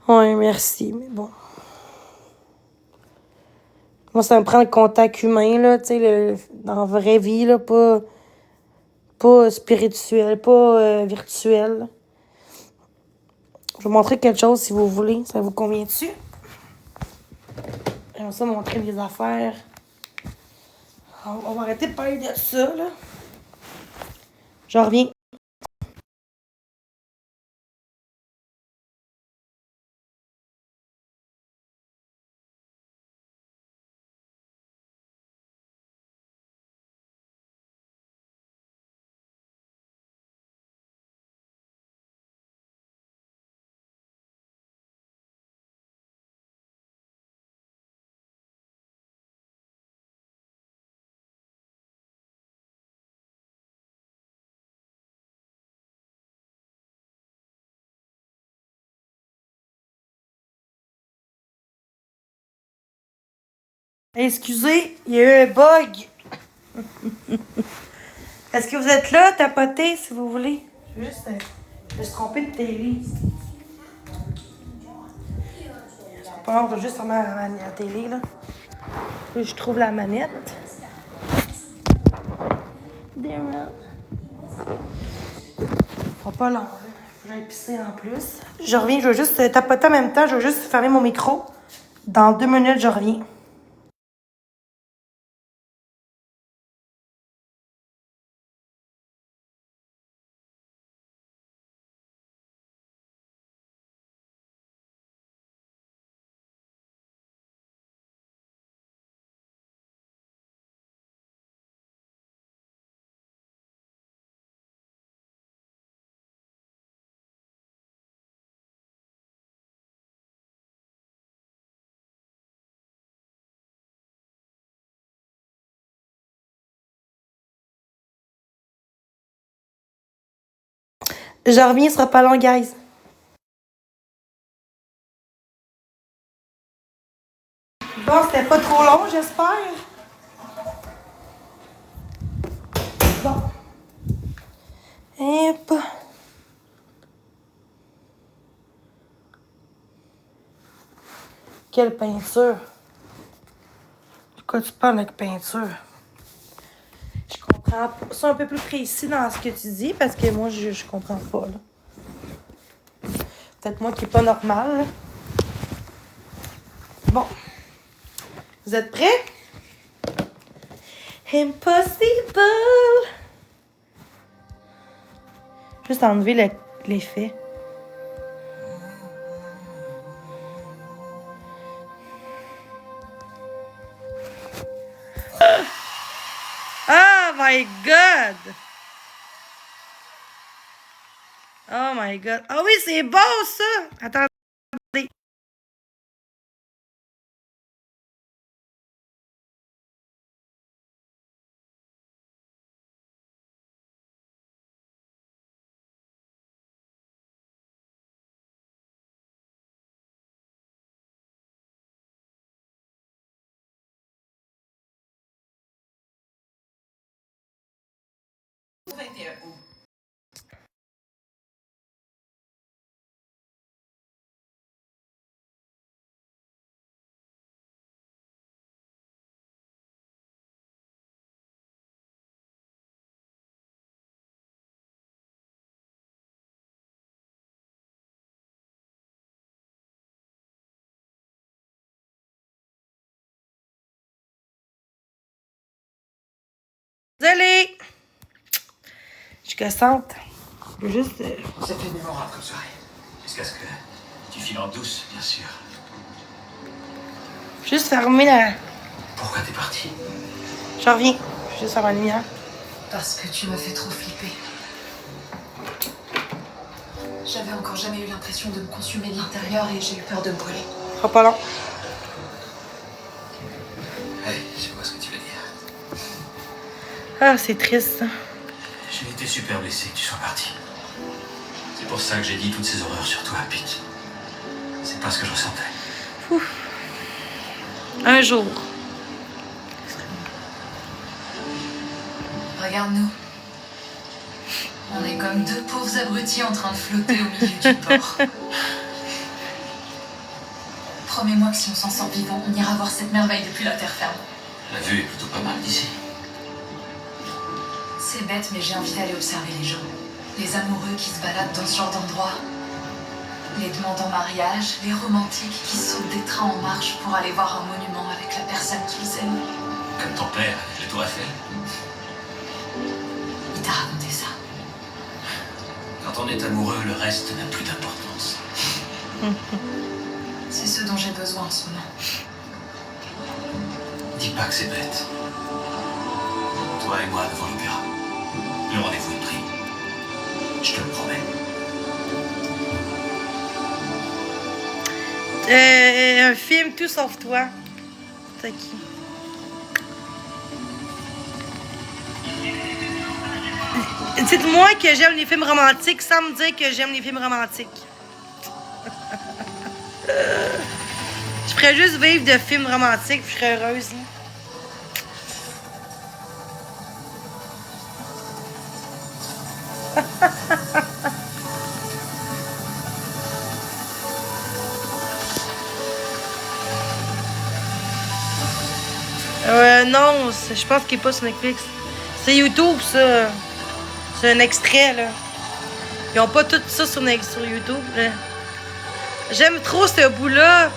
Ouais, merci, mais bon. Moi, ça me prend le contact humain, là, tu sais, dans la vraie vie, là, pas spirituel, pas virtuel. Je vais vous montrer quelque chose si vous voulez. Ça vous convient-tu? J'aimerais ça montrer des affaires. On va arrêter de parler de ça, là. Je reviens. Excusez, il y a eu un bug. Est-ce que vous êtes là, tapoter, si vous voulez? Je vais juste je me suis trompée de télé. C'est pas grave, je vais juste fermer la télé, là. Là, je trouve la manette. Faut pas long, là. Faut que j'aille pisser en plus. Je reviens, je vais juste tapoter en même temps. Je vais juste fermer mon micro. Dans 2 minutes, je reviens. Je reviens, ce sera pas long, guys. Bon, c'était pas trop long, j'espère. Bon. Hop. Quelle peinture. De quoi tu parles avec peinture? Je comprends pas. Sois un peu plus précis dans ce que tu dis parce que moi, je comprends pas, là. Peut-être moi qui est pas normal, là. Bon. Vous êtes prêts? Impossible! Juste enlever l'effet. Oh my god! Oh my god. Ah oui, c'est beau ça! Attendez. Désolée! Je suis gossante. Je veux juste... C'était mémorable comme soirée. Jusqu'à ce que tu files en douce, bien sûr. Juste fermer la... Pourquoi t'es parti? Je reviens. Je vais juste faire ma lumière. Parce que tu m'as fait trop flipper. J'avais encore jamais eu l'impression de me consumer de l'intérieur et j'ai eu peur de me brûler. Ce sera pas long. Hey, je vois ce que tu veux dire. Ah, c'est triste. J'ai été super blessé que tu sois parti. C'est pour ça que j'ai dit toutes ces horreurs sur toi, Pete. C'est pas ce que je ressentais. Ouf. Un jour. Regarde-nous. On est comme deux pauvres abrutis en train de flotter au milieu du port. Promets-moi que si on s'en sort vivant, on ira voir cette merveille depuis la terre ferme. La vue est plutôt pas mal d'ici. C'est bête, mais j'ai envie d'aller observer les gens. Les amoureux qui se baladent dans ce genre d'endroit. Les demandants en mariage, les romantiques qui sautent des trains en marche pour aller voir un monument avec la personne qu'ils aiment. Comme ton père avec la tour Eiffel. Il t'a raconté ça. Quand on est amoureux, le reste n'a plus d'importance. C'est ce dont j'ai besoin en ce moment. Dis pas que c'est bête. Toi et moi devant l'opéra. Le rendez-vous est pris. Je te le promets. Un film tout sauf toi. C'est qui? Dites-moi que j'aime les films romantiques sans me dire que j'aime les films romantiques. Je ferais juste vivre de films romantiques, je serais heureuse. Non, je pense qu'il n'est pas sur Netflix. C'est YouTube, ça. C'est un extrait, là. Ils n'ont pas tout ça sur YouTube, là. J'aime trop ce bout-là.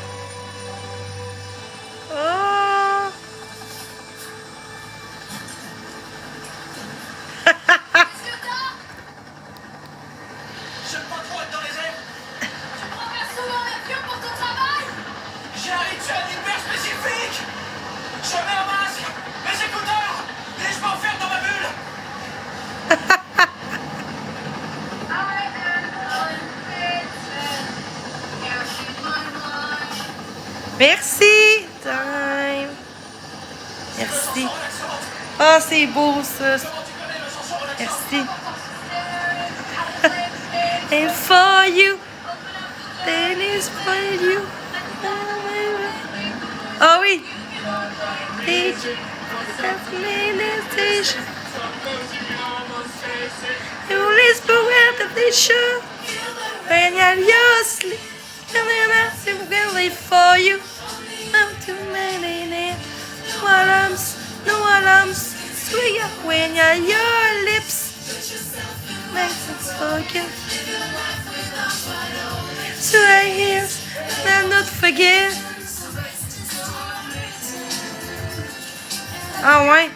Oh. Je ne peux pas trop être dans les airs. Tu prends souvent l'avion pour ton travail? J'ai un rituel hyper spécifique. Je mets un masque, mes écouteurs, et je m'enferme dans ma bulle. Merci. Time. Merci. Ah, c'est beau, ça. Merci. And for you, then is for you. Ah oui. You whisper where the fish are. When you're asleep, and then I really for you. I'm too many no alarms, no alarms. Sweet when your lips makes it spoken. So I hear and not forget. Ah ouais.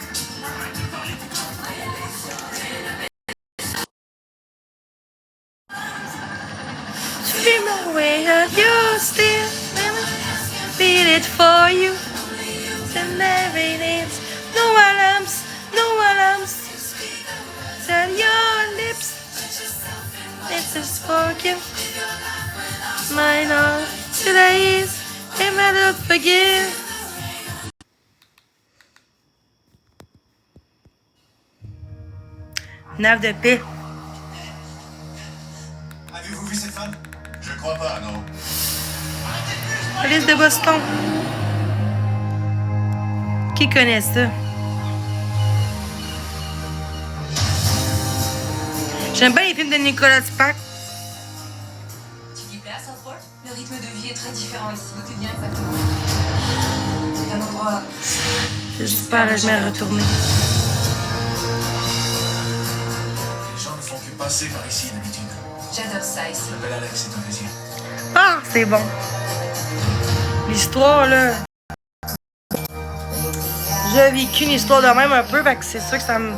Swim away at your still. Beat it for you. And everything's no alarms, no alarms. Tell your lips. It's a spoken. My love today is a matter of forgive. Nave de paix. Avez-vous vu cette femme? Je crois pas, non. Police de Boston. Qui connaît ça? film de Nicolas Spack. Tu t'y plais à Southport? Le rythme de vie est très différent ici. Où tu viens exactement? C'est un endroit... J'espère jamais retourner. Les gens ne font que passer par ici d'habitude. J'adore ça ici. Je m'appelle Alex, c'est un plaisir. Ah, c'est bon. L'histoire, là. J'ai vécu une histoire de même un peu, fait que c'est sûr que ça me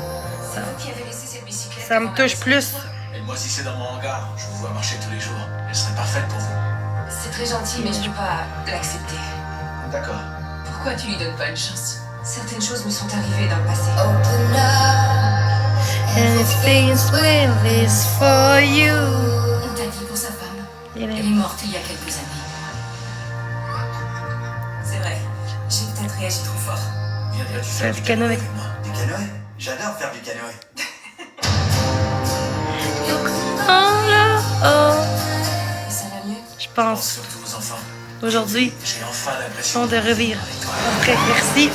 Qui avait laissé cette bicyclette? ça me touche plus. Et moi, si c'est dans mon hangar, je vous vois marcher tous les jours. Elle serait parfaite pour vous. C'est très gentil, mais je peux pas l'accepter. D'accord. Pourquoi tu lui donnes pas une chance? Certaines choses me sont arrivées dans le passé. And it feels well is for you. On t'a dit pour sa femme. Elle est morte il y a quelques années. C'est vrai, j'ai peut-être réagi trop fort. Viendrais-tu C'est faire du du canoë. avec moi? Du canoë? J'adore faire du canoë. Oh là, oh. Et ça va mieux? Je Pense pense surtout aux enfants. aujourd'hui, J'ai enfin l'impression on de revivre. Après, merci.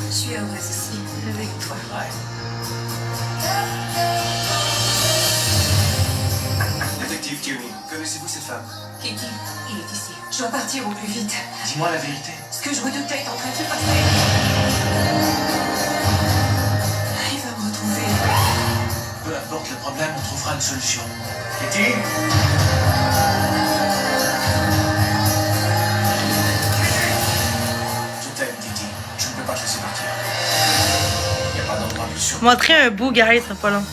Je suis heureuse ici, avec toi. Ouais. Détective Tierney, connaissez-vous cette femme? Katie, il est ici. Je dois partir au plus vite. Dis-moi la vérité. Ce que je redoutais est en train de se passer. Il va me retrouver. Peu importe le problème, on trouvera une solution. Kitty? Je t'aime, Kitty. Je ne peux pas te laisser partir. Il n'y a pas d'endroit plus sûr. Montrer un beau gars, ça sera pas long.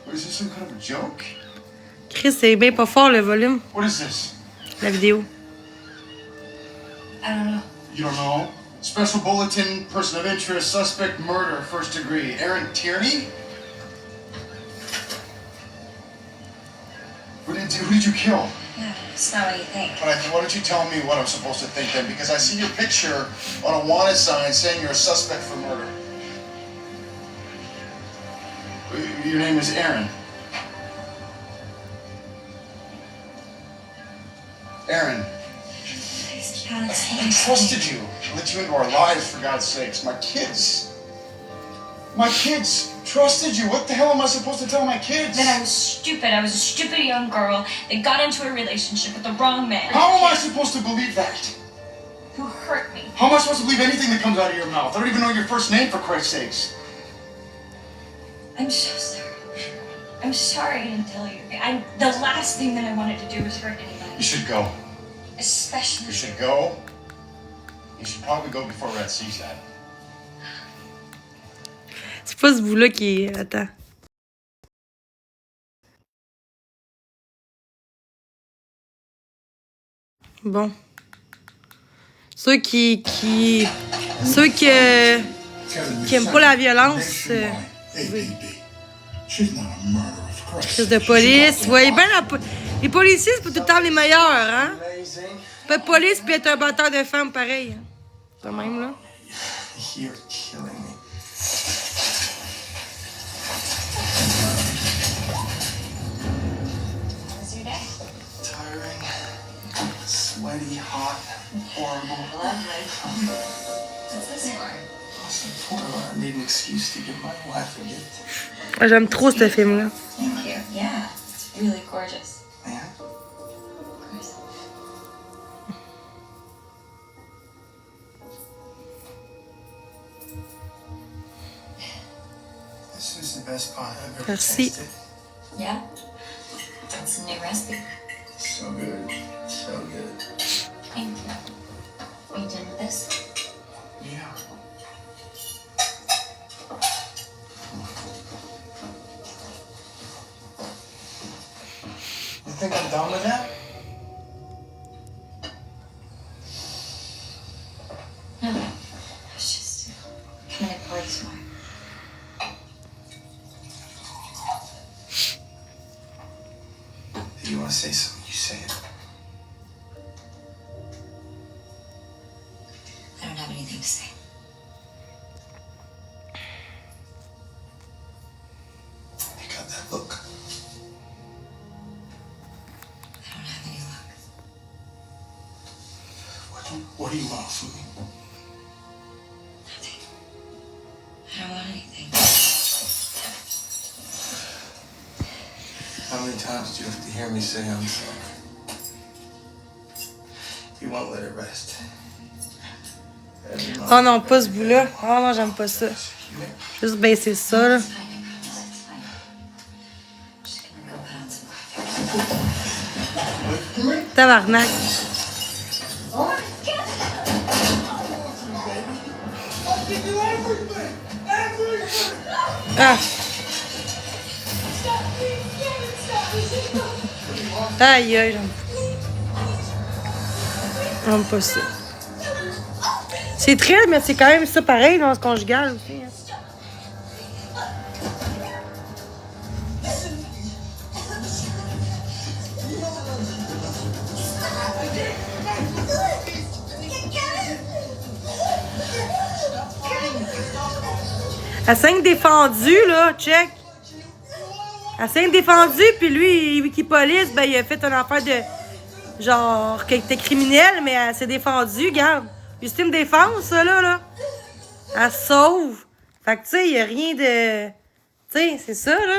What is this, some kind of a joke? Chris, c'est bien pas fort le volume, What is this? la vidéo. I don't know. You don't know? Special bulletin, person of interest, suspect, murder, first degree. Aaron Tierney? Who did you kill? Yeah, it's not what you think. Why don't you tell me what I'm supposed to think then? Because I see your picture on a wanted sign saying you're a suspect for murder. Your name is Aaron. Aaron, I trusted you. I let you into our lives, for God's sakes. My kids trusted you. What the hell am I supposed to tell my kids? That I was stupid. I was a stupid young girl that got into a relationship with the wrong man. How am I supposed to believe that? Who hurt me. How am I supposed to believe anything that comes out of your mouth? I don't even know your first name, for Christ's sakes. I'm so sorry. I'm sorry I didn't tell you. The last thing that I wanted to do was hurt anybody. You should go. Especially You should go. You should probably go before Red sees that. C'est pas ce bout-là qui est. Attends. Bon. Ceux qui aiment pas la violence. Crise de police. Vous voyez bien, les policiers, c'est pas tout le temps les meilleurs, hein? Pas de police puis être un batteur de femmes pareil. Hein? Pas même, là. You're killing me. was your day. Tiring, sweaty, hot, horrible. Lovely. What's this for? Awesome. Well, I need an excuse to give my wife a gift. J'aime trop ce film-là. Thank you. Yeah, it's really gorgeous. Yeah? Of course. This is the best pie I've ever Merci. tasted. Yeah? That's a new recipe. So good. So good. Thank you. Are you done with this? Yeah. You think I'm done with that? No. I was just coming to party some more. If you want to say something, you say it. What do you want from me? Nothing. I don't want anything. How many times do you have to hear me say I'm sorry? You won't let it rest. Every Oh non, pas ce bout-là. Oh non, j'aime pas ça. Juste baisser ça, là. It's fine. I'm just gonna go put on some. Tabarnak. Ah. Aïe, aïe, j'aime pas ça. C'est très, mais c'est quand même ça pareil dans ce conjugal aussi. Hein. Elle s'est défendue, là, check. Elle s'est défendue, puis lui, qui police, ben, il a fait une affaire de. Genre, qu'il était criminel, mais elle s'est défendue, regarde. Justine défense, ça, là. Elle se sauve. Fait que, tu sais, il n'y a rien de. Tu sais, c'est ça, là.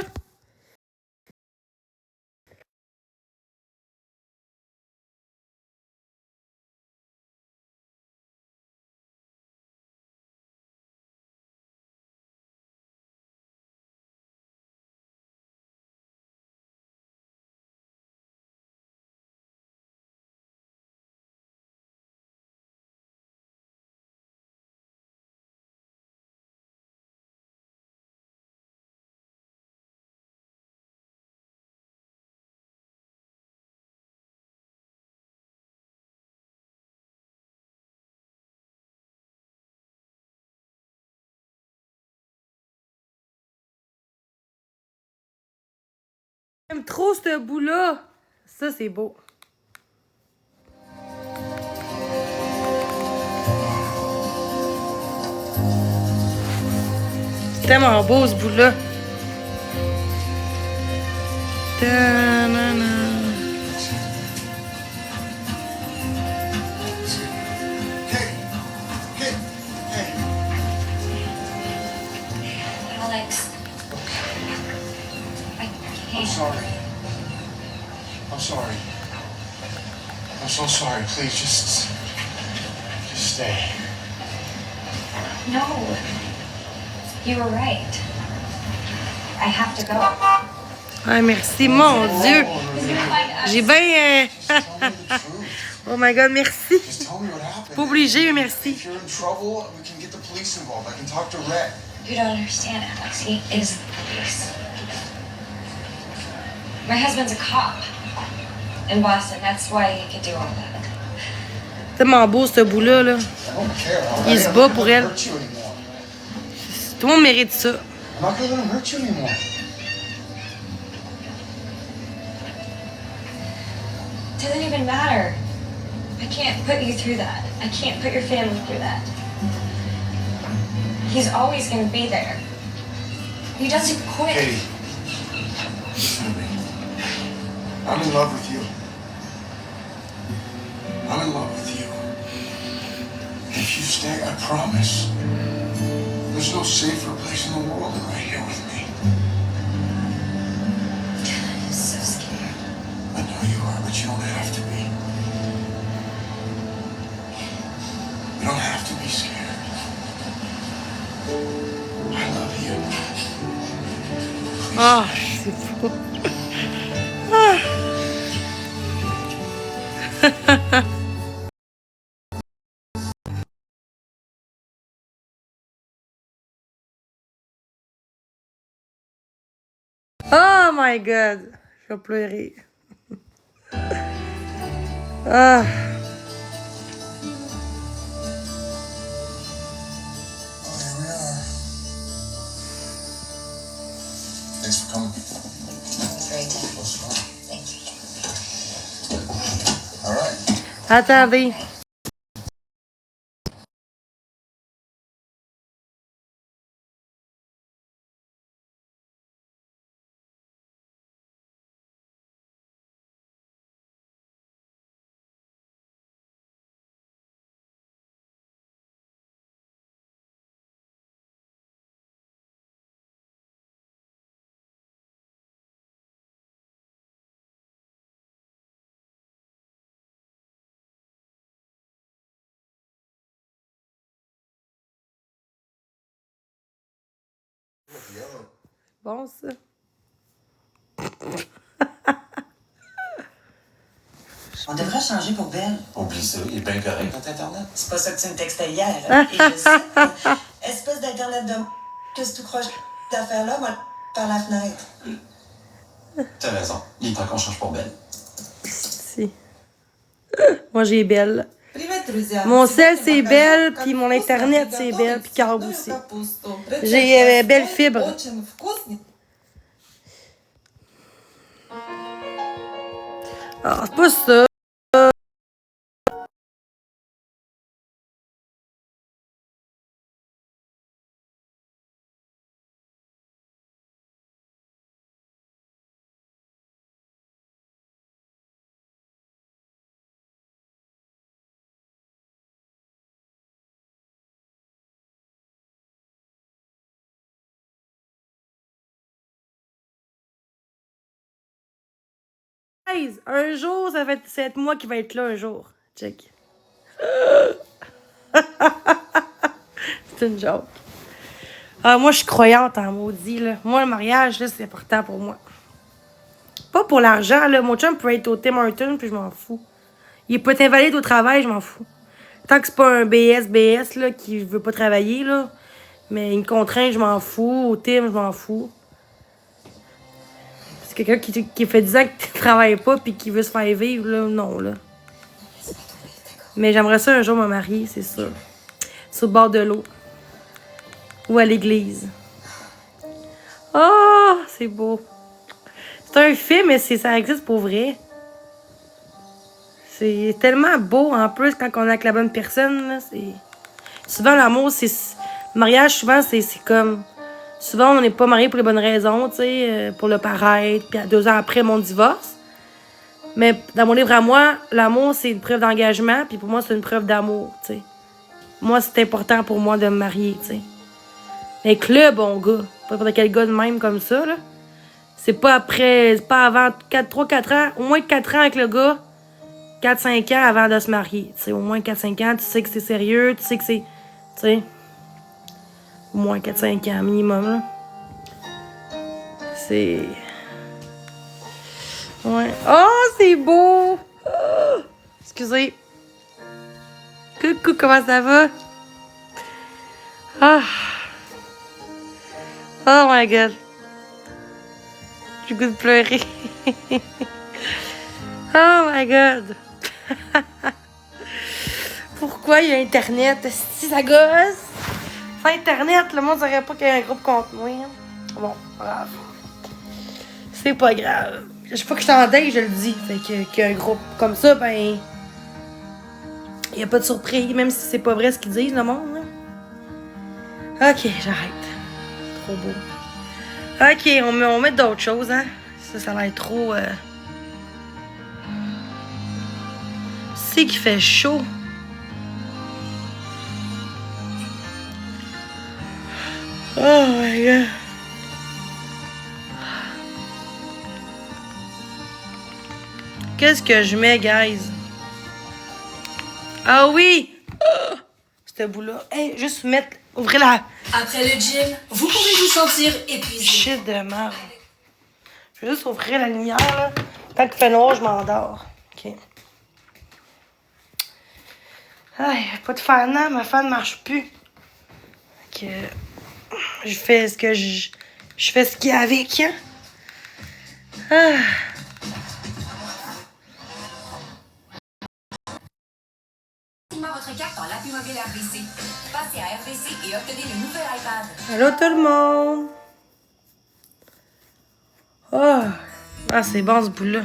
J'aime trop ce bout-là. Ça, c'est beau. C'est tellement beau, ce bout-là. Ta-na-na. Hey, hey, hey. Alex. I I'm can't. sorry. I'm sorry. I'm so sorry. Please just stay. No. You were right. I have to go. Ah, merci, mon Dieu. He's gonna find us. J'ai bien. Just tell me the truth. Oh my God, merci. Just tell me what happened. Pas obligé, mais merci. If you're in trouble, we can get the police involved. I can talk to Rhett. You don't understand, Alex. He is the police. My husband's a cop in Boston. That's why he could do all that. Tellement beau, ce bout-là, là. I don't care. Il se bat pour elle. Hurt you anymore. Tout le monde mérite ça. I'm not gonna let him hurt you anymore. Doesn't even matter. I can't put you through that. I can't put your family through that. He's always gonna be there. He doesn't quit. Katie, listen to me. I'm in love with you. I'm in love with you. If you stay, I promise, there's no safer place in the world than right here with me. I'm so scared. I know you are, but you don't have to be. You don't have to be scared. I love you. Ah, c'est fou. Ah. Oh my God. Je vais pleurer. Ah. Oh, here we are. Thanks for coming. Great. It was fun. Thank you. All right. Attendez. Bon, ça. On devrait changer pour Belle. Oublie ça, il est bien correct notre Internet. C'est pas ça que tu me textais hier. Et je sais, espèce d'Internet de qu'est-ce que tu crois cette affaire-là, moi, par la fenêtre. T'as raison, il est temps qu'on change pour Belle. Si. Moi, j'ai Belle. Mon sel, c'est Belle, puis mon Internet, c'est Belle, puis Carl aussi. J'ai Belle Fibre. Ah, c'est pas ça. Un jour, ça va être moi qui va être là un jour. Check. C'est une joke. Ah, moi, je suis croyante en maudit, là. Moi, le mariage, là, c'est important pour moi. Pas pour l'argent, là. Mon chum peut être au Tim Hortons, puis je m'en fous. Il peut être invalide au travail, je m'en fous. Tant que c'est pas un BS, là, qui veut pas travailler, là. Mais une contrainte, je m'en fous. Au Tim, je m'en fous. C'est quelqu'un qui fait 10 ans qu'il travaille pas, puis qui veut se faire vivre, là. Non, là. Mais j'aimerais ça un jour me marier, c'est sûr. Sur le bord de l'eau. Ou à l'église. Oh, c'est beau. C'est un film, mais ça existe pour vrai. C'est tellement beau, en plus, quand on est avec la bonne personne. Là, souvent, l'amour, c'est... Le mariage, souvent, c'est comme... Souvent, on n'est pas marié pour les bonnes raisons, tu sais, pour le paraître. Puis 2 ans après mon divorce. Mais dans mon livre à moi, l'amour, c'est une preuve d'engagement. Puis pour moi, c'est une preuve d'amour, tu sais. Moi, c'est important pour moi de me marier, tu sais. Mais que là, bon gars, pas n'importe quel gars de même comme ça, là. C'est pas après, c'est pas avant 3-4 ans, au moins 4 ans avec le gars, 4-5 ans avant de se marier. Tu sais, au moins 4-5 ans, tu sais que c'est sérieux, tu sais que c'est, tu sais, au moins 4-5 ans minimum, là. C'est... Ouais. Oh, c'est beau! Oh, excusez. Coucou, comment ça va? Ah... Oh my god. J'ai le goût de pleurer. Oh my god. Pourquoi il y a Internet? Si ça gosse. Sans Internet, le monde saurait pas qu'il y a un groupe contre moi. Bon, grave. C'est pas grave. Je sais pas que je t'en deuil, je le dis. Fait qu'il y a un groupe comme ça, ben... Il y a pas de surprise, même si c'est pas vrai ce qu'ils disent, le monde. Là. Ok, j'arrête. Trop beau. Ok, on met d'autres choses, hein. Ça va être trop... C'est qu'il fait chaud. Oh my god. Qu'est-ce que je mets, guys? Ah oui! Oh, ce bout-là. Hey, juste mettre... Ouvrir la... Après le gym, vous pouvez vous sentir épuisé. Shit de merde. Je vais juste ouvrir la lumière, là. Quand il fait noir, je m'endors. OK. Aïe, pas de fan, hein? Ma fan ne marche plus. OK. Je fais ce que je fais ce qu'il y a avec, hein? Ah. Votre carte en l'appui mobile RBC. Passez à RBC et obtenez le nouvel iPad. Allô tout le monde! Oh. Ah, c'est bon ce bout-là.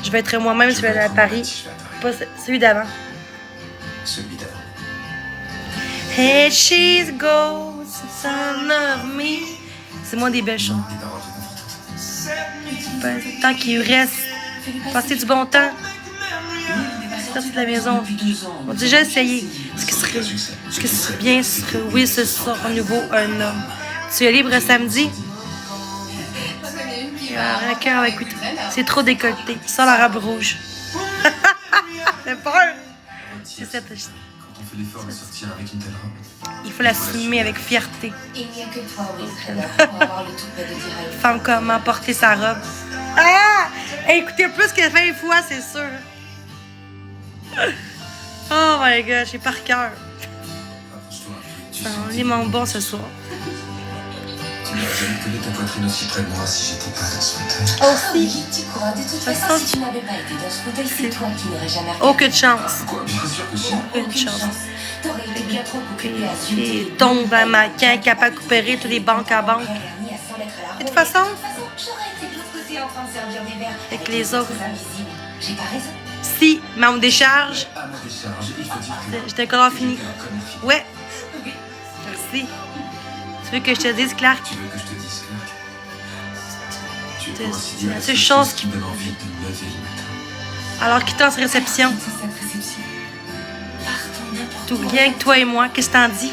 Je vais être moi-même si je vais aller à Paris. Pas celui d'avant. Celui d'avant. Hey, she's gold, son of me. C'est moi des belles choses. Des paroles réconfortantes. Tant qu'il reste, passer du bon temps. Sortir de la maison. On a déjà essayé. Ce que serait bien serait, oui, ce sera à nouveau un homme. Tu es libre samedi? Un cœur, écoute, c'est trop décolleté. Sans la robe rouge. J'ai peur. C'est cette... Quand on fait l'effort de sortir avec une telle robe. Il faut l'assumer avec fierté. Il n'y a que toi, Wilfreda, pour avoir le toupet de Tyrell. Femme, comment porter sa robe. Ah! Écoutez plus que 20 fois, c'est sûr. Oh my god, j'ai par cœur. Approche-toi. Tu On est mon bon ce soir. n'aurais jamais collé ta poitrine aussi près de moi si j'étais pas dans ce fauteuil. Ah oui, tu crois. De toute Ça façon, sent- si tu n'avais pas été dans ce fauteuil, c'est toi qui n'aurais jamais regardé. Aucune chance. Quoi? Bien sûr que si. Aucune chance. T'aurais été bien trop occupé à suivre Et les tombe un maquin capable de couper tous les banques à banque. De toute façon, j'aurais été de l'autre côté en train de servir des verres. avec les autres. Invisibles. J'ai pas raison. Si, mais on me décharge, À ma décharge, il faut dire que. j'étais encore fini. T'es un connard fini. Ouais. Merci. Tu veux que je te dise, Clark? Tu veux que je te dise, Clark? Tu es C'est- pour ainsi c'est dire la la seule seule chose chose qui me donne envie de me lever le matin. Alors, quittons cette réception. C'est cette réception. Partons n'importe Tout où. rien que toi et moi. Qu'est-ce que t'en dis?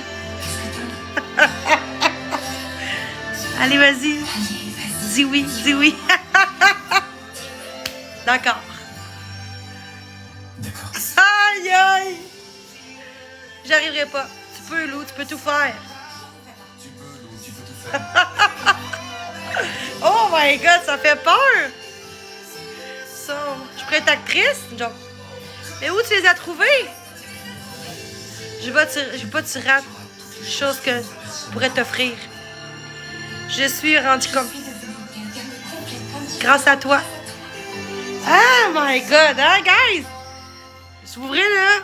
Allez, vas-y. Allez, vas-y. Dis oui, dis oui. D'accord. D'accord. Aïe, aïe. J'arriverai pas. Tu peux, Lou, tu peux tout faire. Tu peux, Lou, tu peux tout faire. Oh my god, ça fait peur. Ça, je pourrais être actrice, genre. Mais où tu les as trouvés? Je vais pas te rater. Chose que je pourrais t'offrir. Je suis rendu compte. Grâce à toi. Oh my god, hein, guys? C'est vrai, là?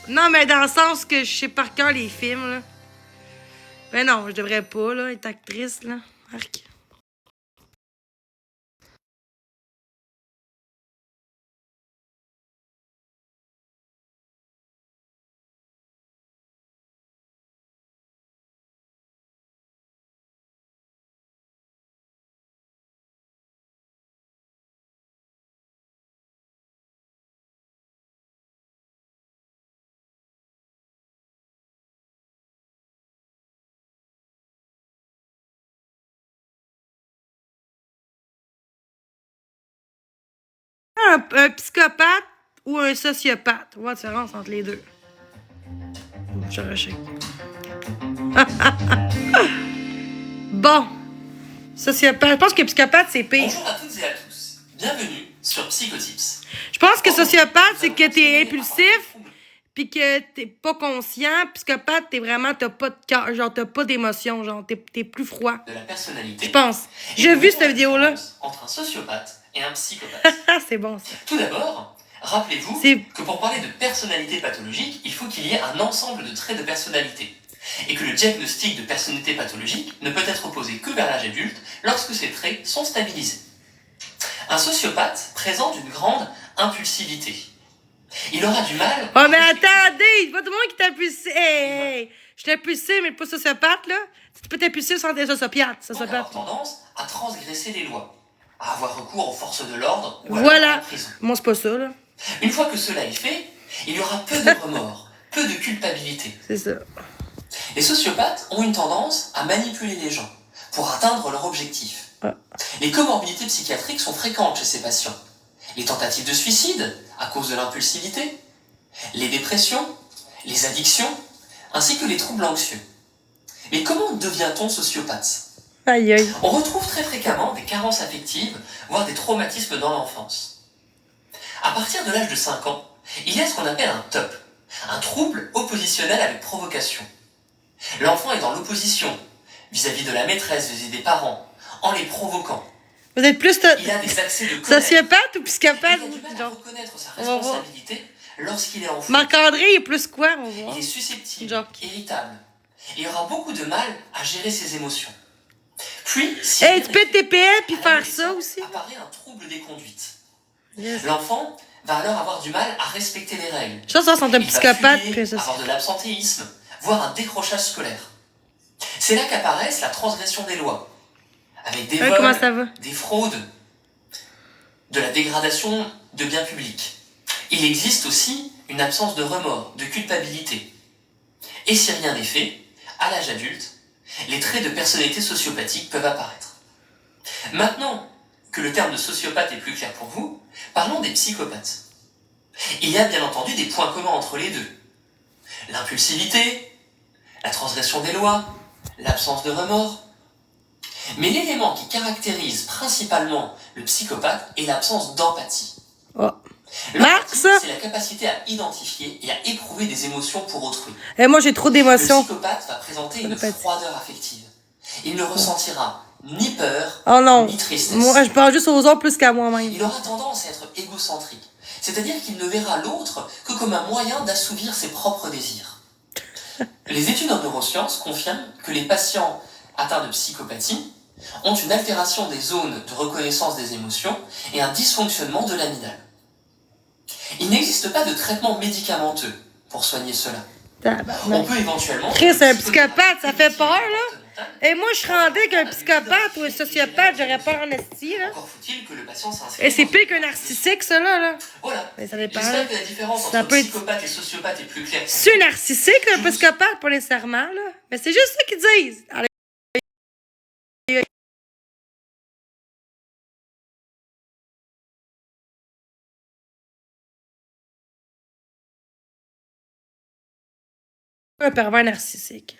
Non, mais dans le sens que je sais par cœur les films, là. Mais non, je devrais pas, là, être actrice, là. Arc. Un psychopathe ou un sociopathe. On voit la différence entre les deux. Je recheck. Bon. Sociopathe. Je pense que psychopathe, c'est pire. Bonjour à toutes et à tous. Bienvenue sur Psychotips. Je pense que sociopathe, c'est que t'es impulsif, puis que t'es pas conscient. Psychopathe, t'es vraiment, t'as pas de cœur, genre, t'as pas d'émotion, genre, t'es plus froid. De la personnalité. Je pense. Et J'ai nous vu verrons cette la vidéo-là. différence entre un sociopathe et un psychopathe. Ah, c'est bon, ça. Tout d'abord, rappelez-vous C'est- que pour parler de personnalité pathologique, il faut qu'il y ait un ensemble de traits de personnalité. Et que le diagnostic de personnalité pathologique ne peut être posé que vers l'âge adulte lorsque ces traits sont stabilisés. Un sociopathe présente une grande impulsivité. Il aura du mal... Oh, mais attendez, c'est pas tout le monde qui t'impulse. Hey, je suis impulsé, mais pas sociopathe, là. Tu peux t'impulser sans être sociopathe. donc avoir tendance à transgresser les lois, à avoir recours aux forces de l'ordre ou à Voilà. la prison. Moi, c'est pas ça, là. Une fois que cela est fait, il y aura peu de remords, peu de culpabilité. C'est ça. Les sociopathes ont une tendance à manipuler les gens pour atteindre leur objectif. Ah. Les comorbidités psychiatriques sont fréquentes chez ces patients. Les tentatives de suicide, à cause de l'impulsivité, les dépressions, les addictions, ainsi que les troubles anxieux. Mais comment devient-on sociopathe ? Aïe, aïe. On retrouve très fréquemment des carences affectives, voire des traumatismes dans l'enfance. À partir de l'âge de 5 ans, il y a ce qu'on appelle un TOP, un trouble oppositionnel avec provocation. L'enfant est dans l'opposition, vis-à-vis de la maîtresse, vis-à-vis des parents, en les provoquant. Vous êtes plus Il a des accès de colère. sociopathe ou Il psychopathe? a du mal à Genre, reconnaître sa on va voir. responsabilité lorsqu'il est enfant. Marc-André est plus quoi, on va voir. Il est susceptible, Genre. irritable. Et il aura beaucoup de mal à gérer ses émotions. Puis, si Hey, tu peux être TPL puis à faire l'adolescence ça aussi? apparaît un trouble des conduites. Yes. L'enfant va alors avoir du mal à respecter les règles. Je pense que ça sont un Il va psychopathe. fuyer, Puis ça, avoir de l'absentéisme, voire un décrochage scolaire. C'est là qu'apparaissent la transgression des lois, avec des vols, comment ça va? des fraudes, de la dégradation de biens publics. Il existe aussi une absence de remords, de culpabilité. Et si rien n'est fait, à l'âge adulte, les traits de personnalité sociopathique peuvent apparaître. Maintenant que le terme de sociopathe est plus clair pour vous, parlons des psychopathes. Il y a bien entendu des points communs entre les deux. L'impulsivité, la transgression des lois, l'absence de remords. Mais l'élément qui caractérise principalement le psychopathe est l'absence d'empathie. Oh. L'empathie, Max! c'est la capacité à identifier et à éprouver des émotions pour autrui. Et moi, j'ai trop Le d'émotions. psychopathe va présenter une L'empathie. froideur affective. Il ne ressentira ni peur, Oh non. ni tristesse. Moi, je pense juste aux autres plus qu'à moi-même. Il aura tendance à être égocentrique, c'est-à-dire qu'il ne verra l'autre que comme un moyen d'assouvir ses propres désirs. Les études en neurosciences confirment que les patients atteints de psychopathie ont une altération des zones de reconnaissance des émotions et un dysfonctionnement de l'amygdale. Il n'existe pas de traitement médicamenteux pour soigner cela. On peut éventuellement... Chris, un psychopathe, ça fait peur, là. Et moi, je suis rendue qu'un psychopathe ou un sociopathe, j'aurais peur en esti, là. Encore faut-il que le patient s'inscrive... Et c'est pire qu'un narcissique, ça, là. Voilà. Mais ça dépend. J'espère que la différence Ça entre peut être- psychopathe et sociopathe est plus claire. C'est un narcissique, un psychopathe, pas nécessairement, là. Mais c'est juste ça qu'ils disent. Allez. Un pervers narcissique.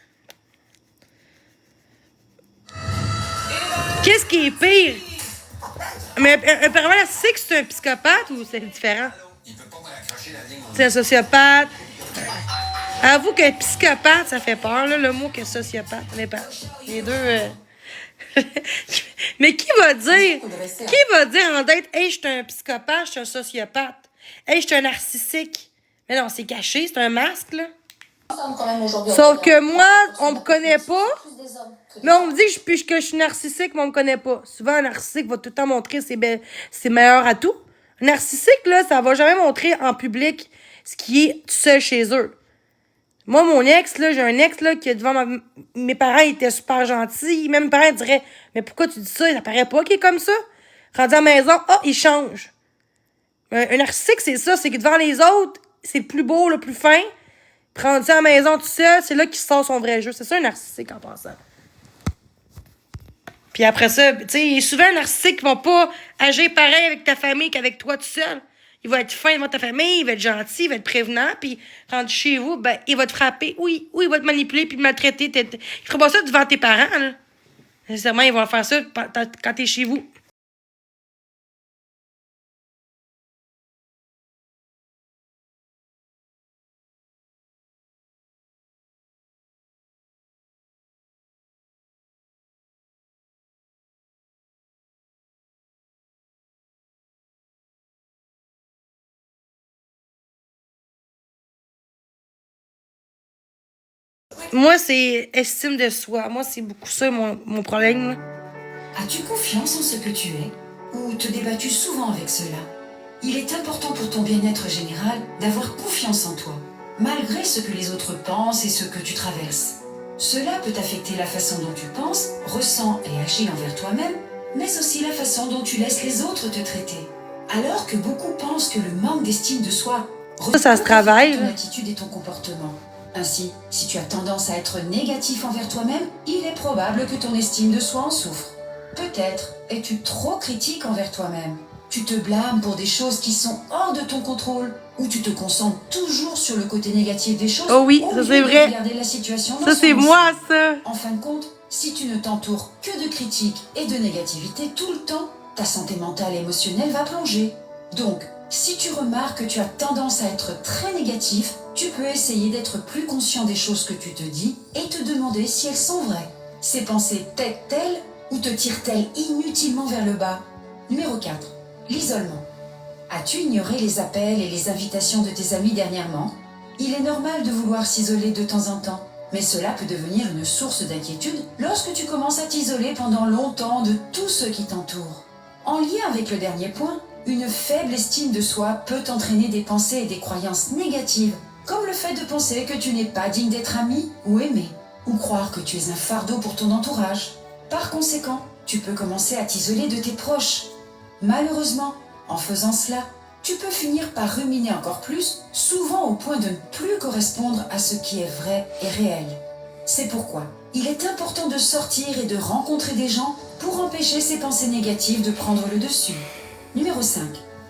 Qu'est-ce qui est pire? Mais un pervers narcissique, c'est un psychopathe ou c'est différent? C'est un sociopathe. Avoue qu'un psychopathe, ça fait peur, là, le mot que sociopathe. Les deux. Mais qui va dire en tête, hey, je suis un psychopathe, je suis un sociopathe. Hey, je suis un narcissique. Mais non, c'est caché, c'est un masque, là. Sauf que moi, on me connaît pas. Mais on me dit que je suis narcissique, mais on me connaît pas. Souvent, un narcissique va tout le temps montrer ses meilleurs atouts. Un narcissique, là, ça va jamais montrer en public ce qui est tout seul chez eux. Moi, mon ex, là, j'ai un ex, là, qui devant mes parents, il était super gentil. Même mes parents diraient, mais pourquoi tu dis ça? Il apparaît pas qu'il est comme ça. Rendu à la maison, il change. Un narcissique, c'est ça, c'est que devant les autres, c'est le plus beau, le plus fin. Puis rendu à la maison tout seul, c'est là qu'il sort son vrai jeu. C'est ça, un narcissique, en passant. Puis après ça, tu sais, souvent, un narcissique qui va pas agir pareil avec ta famille qu'avec toi tout seul. Il va être fin devant ta famille, il va être gentil, il va être prévenant, puis rendu chez vous, ben, il va te frapper, oui, il va te manipuler, puis te maltraiter. Il fera pas ça devant tes parents, là. Nécessairement, ils vont faire ça quand t'es chez vous. Moi, c'est estime de soi. Moi, c'est beaucoup ça, mon problème, là. As-tu confiance en ce que tu es ou te débattu souvent avec cela? Il est important pour ton bien-être général d'avoir confiance en toi, malgré ce que les autres pensent et ce que tu traverses. Cela peut affecter la façon dont tu penses, ressens et agis envers toi-même, mais aussi la façon dont tu laisses les autres te traiter. Alors que beaucoup pensent que le manque d'estime de soi Ça se travaille, ton là. attitude et ton comportement. Ainsi, si tu as tendance à être négatif envers toi-même, il est probable que ton estime de soi en souffre. Peut-être es-tu trop critique envers toi-même. Tu te blâmes pour des choses qui sont hors de ton contrôle, ou tu te concentres toujours sur le côté négatif des choses. Oh oui, au ça lieu c'est de vrai. regarder la situation dans Ça, son c'est ensemble. moi, ça. En fin de compte, si tu ne t'entoures que de critiques et de négativité tout le temps, ta santé mentale et émotionnelle va plonger. Donc, si tu remarques que tu as tendance à être très négatif, tu peux essayer d'être plus conscient des choses que tu te dis et te demander si elles sont vraies. Ces pensées t'aident-elles ou te tirent-elles inutilement vers le bas? Numéro 4. L'isolement. As-tu ignoré les appels et les invitations de tes amis dernièrement? Il est normal de vouloir s'isoler de temps en temps, mais cela peut devenir une source d'inquiétude lorsque tu commences à t'isoler pendant longtemps de tous ceux qui t'entourent. En lien avec le dernier point, Une faible estime de soi peut entraîner des pensées et des croyances négatives, comme le fait de penser que tu n'es pas digne d'être ami ou aimé, ou croire que tu es un fardeau pour ton entourage. Par conséquent, tu peux commencer à t'isoler de tes proches. Malheureusement, en faisant cela, tu peux finir par ruminer encore plus, souvent au point de ne plus correspondre à ce qui est vrai et réel. C'est pourquoi il est important de sortir et de rencontrer des gens pour empêcher ces pensées négatives de prendre le dessus. Numéro 5.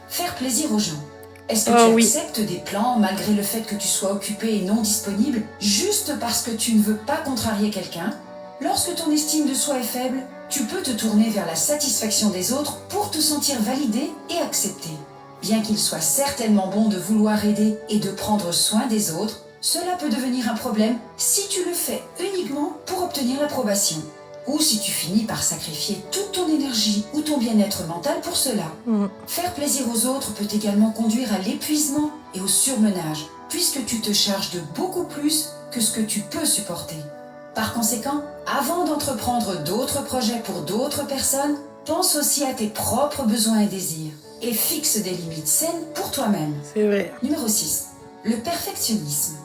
Faire plaisir aux gens. Est-ce que tu acceptes des plans malgré le fait que tu sois occupé et non disponible, juste parce que tu ne veux pas contrarier quelqu'un? Lorsque ton estime de soi est faible, tu peux te tourner vers la satisfaction des autres pour te sentir validé et accepté. Bien qu'il soit certainement bon de vouloir aider et de prendre soin des autres, cela peut devenir un problème si tu le fais uniquement pour obtenir l'approbation. Ou si tu finis par sacrifier toute ton énergie ou ton bien-être mental pour cela. Faire plaisir aux autres peut également conduire à l'épuisement et au surmenage, puisque tu te charges de beaucoup plus que ce que tu peux supporter. Par conséquent, avant d'entreprendre d'autres projets pour d'autres personnes, pense aussi à tes propres besoins et désirs et fixe des limites saines pour toi-même. C'est vrai. Numéro 6. Le perfectionnisme.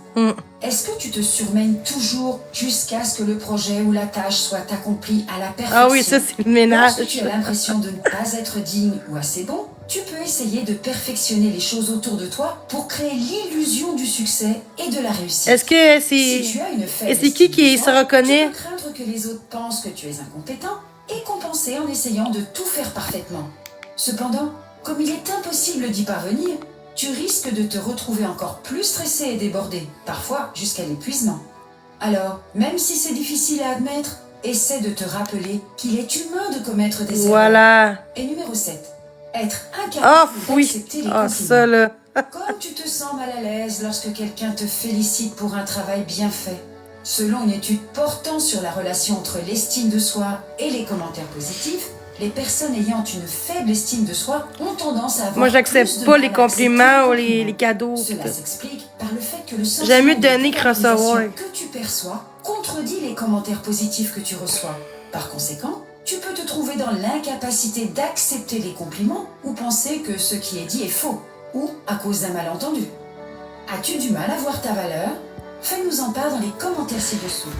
Est-ce que tu te surmènes toujours jusqu'à ce que le projet ou la tâche soit accompli à la perfection? Ah oui, ça c'est le ménage. Lorsque tu as l'impression de ne pas être digne ou assez bon, tu peux essayer de perfectionner les choses autour de toi pour créer l'illusion du succès et de la réussite. Est-ce que Si tu as une faible et c'est qui se reconnaît? Tu peux craindre que les autres pensent que tu es incompétent et compenser en essayant de tout faire parfaitement. Cependant, comme il est impossible d'y parvenir, tu risques de te retrouver encore plus stressé et débordé, parfois jusqu'à l'épuisement. Alors, même si c'est difficile à admettre, essaie de te rappeler qu'il est humain de commettre des erreurs. Voilà. Et numéro 7, être incapable d'accepter les compliments. Ça là. Comme tu te sens mal à l'aise lorsque quelqu'un te félicite pour un travail bien fait. Selon une étude portant sur la relation entre l'estime de soi et les commentaires positifs, les personnes ayant une faible estime de soi ont tendance à avoir Moi, j'accepte pas les compliments ou les cadeaux. Cela s'explique par le fait que le J'aime mieux sentiment donner que recevoir. que tu perçois contredit les commentaires positifs que tu reçois. Par conséquent, tu peux te trouver dans l'incapacité d'accepter les compliments ou penser que ce qui est dit est faux, ou à cause d'un malentendu. As-tu du mal à voir ta valeur? Fais-nous en part dans les commentaires ci-dessous.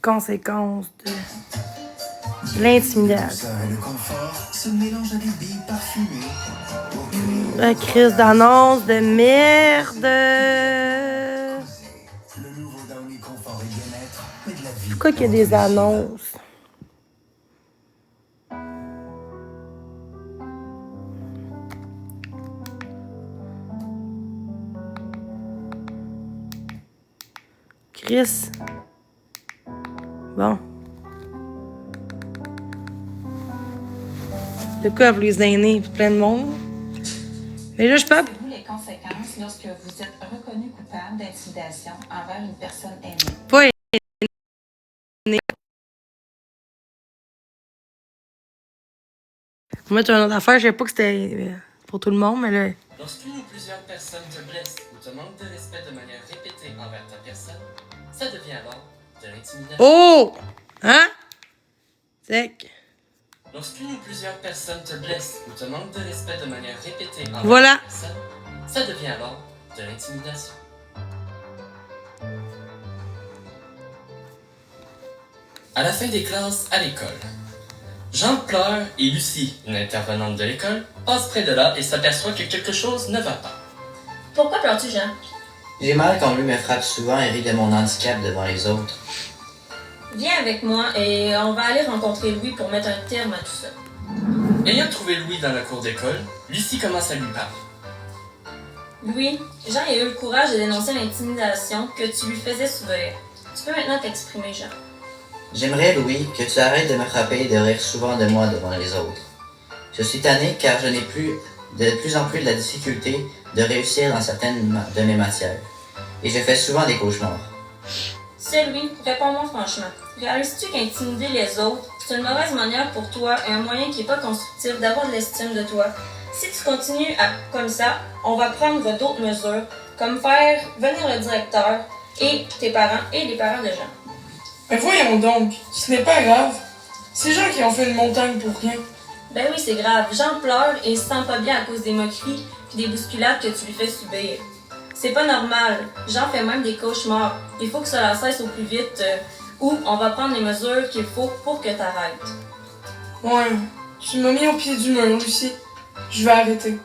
Conséquences de l'intimidation. Le confort se mélange à des billes parfumées. La crise d'annonce de merde. Le nouveau Downy confort et bien-être, mais de la vie. Pourquoi qu'il y a des annonces? Chris. Bon. De quoi pour les aînés et plein de monde? Mais là, je peux. Savez-vous les conséquences lorsque vous êtes reconnu coupable d'intimidation envers une personne aimée? Pas aîné. Moi, tu as une autre affaire, je savais pas que c'était pour tout le monde, mais là. Lorsqu'une ou plusieurs personnes te blessent ou te manquent de respect de manière répétée envers ta personne, ça devient alors de l'intimidation. Oh! Hein? Sec. Lorsqu'une ou plusieurs personnes te blessent ou te manquent de respect de manière répétée envers Voilà. ta personne, ça devient alors de l'intimidation. À la fin des classes à l'école, Jean pleure et Lucie, une intervenante de l'école, passe près de là et s'aperçoit que quelque chose ne va pas. Pourquoi pleures-tu, Jean? J'ai mal quand lui me frappe souvent et rit de mon handicap devant les autres. Viens avec moi et on va aller rencontrer Louis pour mettre un terme à tout ça. Ayant trouvé Louis dans la cour d'école, Lucie commence à lui parler. Louis, Jean a eu le courage de dénoncer l'intimidation que tu lui faisais subir. Tu peux maintenant t'exprimer, Jean. J'aimerais, Louis, que tu arrêtes de me frapper et de rire souvent de moi devant les autres. Je suis tanné car je n'ai de plus en plus de la difficulté de réussir dans certaines de mes matières. Et je fais souvent des cauchemars. C'est Louis, réponds-moi franchement. Réalises-tu qu'intimider les autres, c'est une mauvaise manière pour toi et un moyen qui n'est pas constructif d'avoir de l'estime de toi? Si tu continues comme ça, on va prendre d'autres mesures, comme faire venir le directeur et tes parents et les parents de Jean. Mais voyons donc, ce n'est pas grave. C'est Jean qui en fait une montagne pour rien. Ben oui, c'est grave. Jean pleure et se sent pas bien à cause des moqueries et des bousculades que tu lui fais subir. C'est pas normal. Jean fait même des cauchemars. Il faut que cela cesse au plus vite ou on va prendre les mesures qu'il faut pour que t'arrêtes. Ouais, tu m'as mis au pied du mur, Lucie. Je vais arrêter.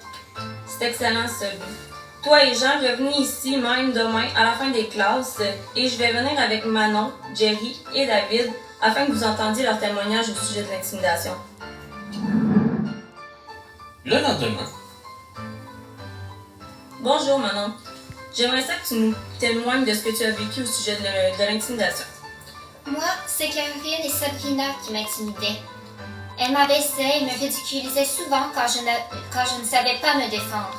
C'est excellent, celui. Toi et Jean, revenez ici même demain à la fin des classes et je vais venir avec Manon, Jerry et David afin que vous entendiez leur témoignage au sujet de l'intimidation. Le lendemain. Bonjour Manon. J'aimerais ça que tu nous témoignes de ce que tu as vécu au sujet de l'intimidation. Moi, c'est Caroline et Sabrina qui m'intimidaient. Elles m'abaissaient et me ridiculisaient souvent quand je ne savais pas me défendre.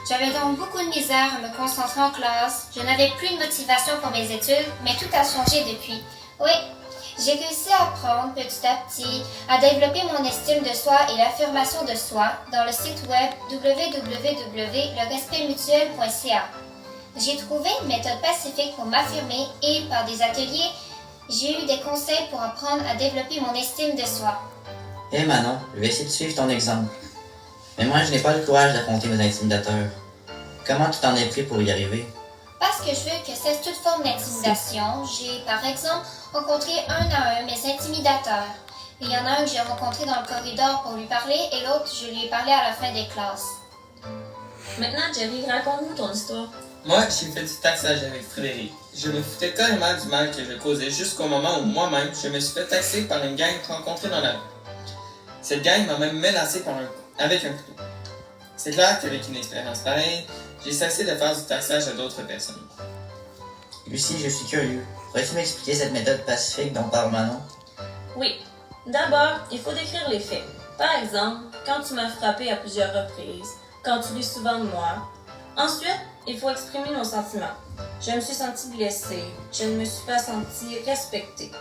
J'avais donc beaucoup de misère à me concentrer en classe. Je n'avais plus de motivation pour mes études, mais tout a changé depuis. Oui, j'ai réussi à apprendre petit à petit à développer mon estime de soi et l'affirmation de soi dans le site web www.lerespectmutuel.ca. J'ai trouvé une méthode pacifique pour m'affirmer et par des ateliers, j'ai eu des conseils pour apprendre à développer mon estime de soi. Hé Manon, je vais essayer de suivre ton exemple. Mais moi, je n'ai pas le courage d'affronter mes intimidateurs. Comment tu t'en es pris pour y arriver? Parce que je veux que cesse toute forme d'intimidation, j'ai par exemple rencontré un à un mes intimidateurs. Il y en a un que j'ai rencontré dans le corridor pour lui parler et l'autre, je lui ai parlé à la fin des classes. Maintenant, Jerry, raconte-nous ton histoire. Moi, j'ai fait du taxage avec Frédéric. Je me foutais carrément du mal que je causais jusqu'au moment où moi-même, je me suis fait taxer par une gang rencontrée dans la rue. Cette gang m'a même menacé avec un couteau. C'est clair qu'avec une expérience pareille, j'ai cessé de faire du taxage à d'autres personnes. Lucie, je suis curieux. Pourrais-tu m'expliquer cette méthode pacifique dont parle Manon? Oui. D'abord, il faut décrire les faits. Par exemple, quand tu m'as frappé à plusieurs reprises, quand tu ris souvent de moi. Ensuite, il faut exprimer nos sentiments. Je me suis sentie blessée, je ne me suis pas sentie respectée.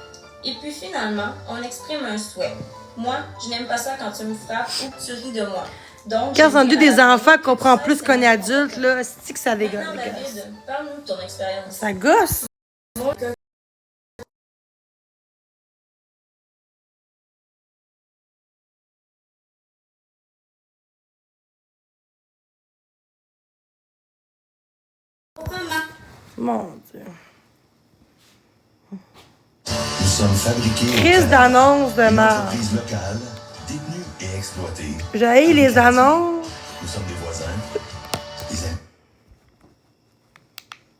Et puis finalement, on exprime un souhait. Moi, je n'aime pas ça quand tu me frappes ou que tu ris de moi. Donc, quand on dit des enfants comprennent plus qu'on est adulte, là, c'est que ça dégosse. David, parle-nous de ton expérience. Ça gosse. Mon Dieu. Nous sommes fabriqués Crise d'annonce de marde. entreprise locale, détenue et exploitée. J'ai les annonces. Nous sommes des voisins, des amis.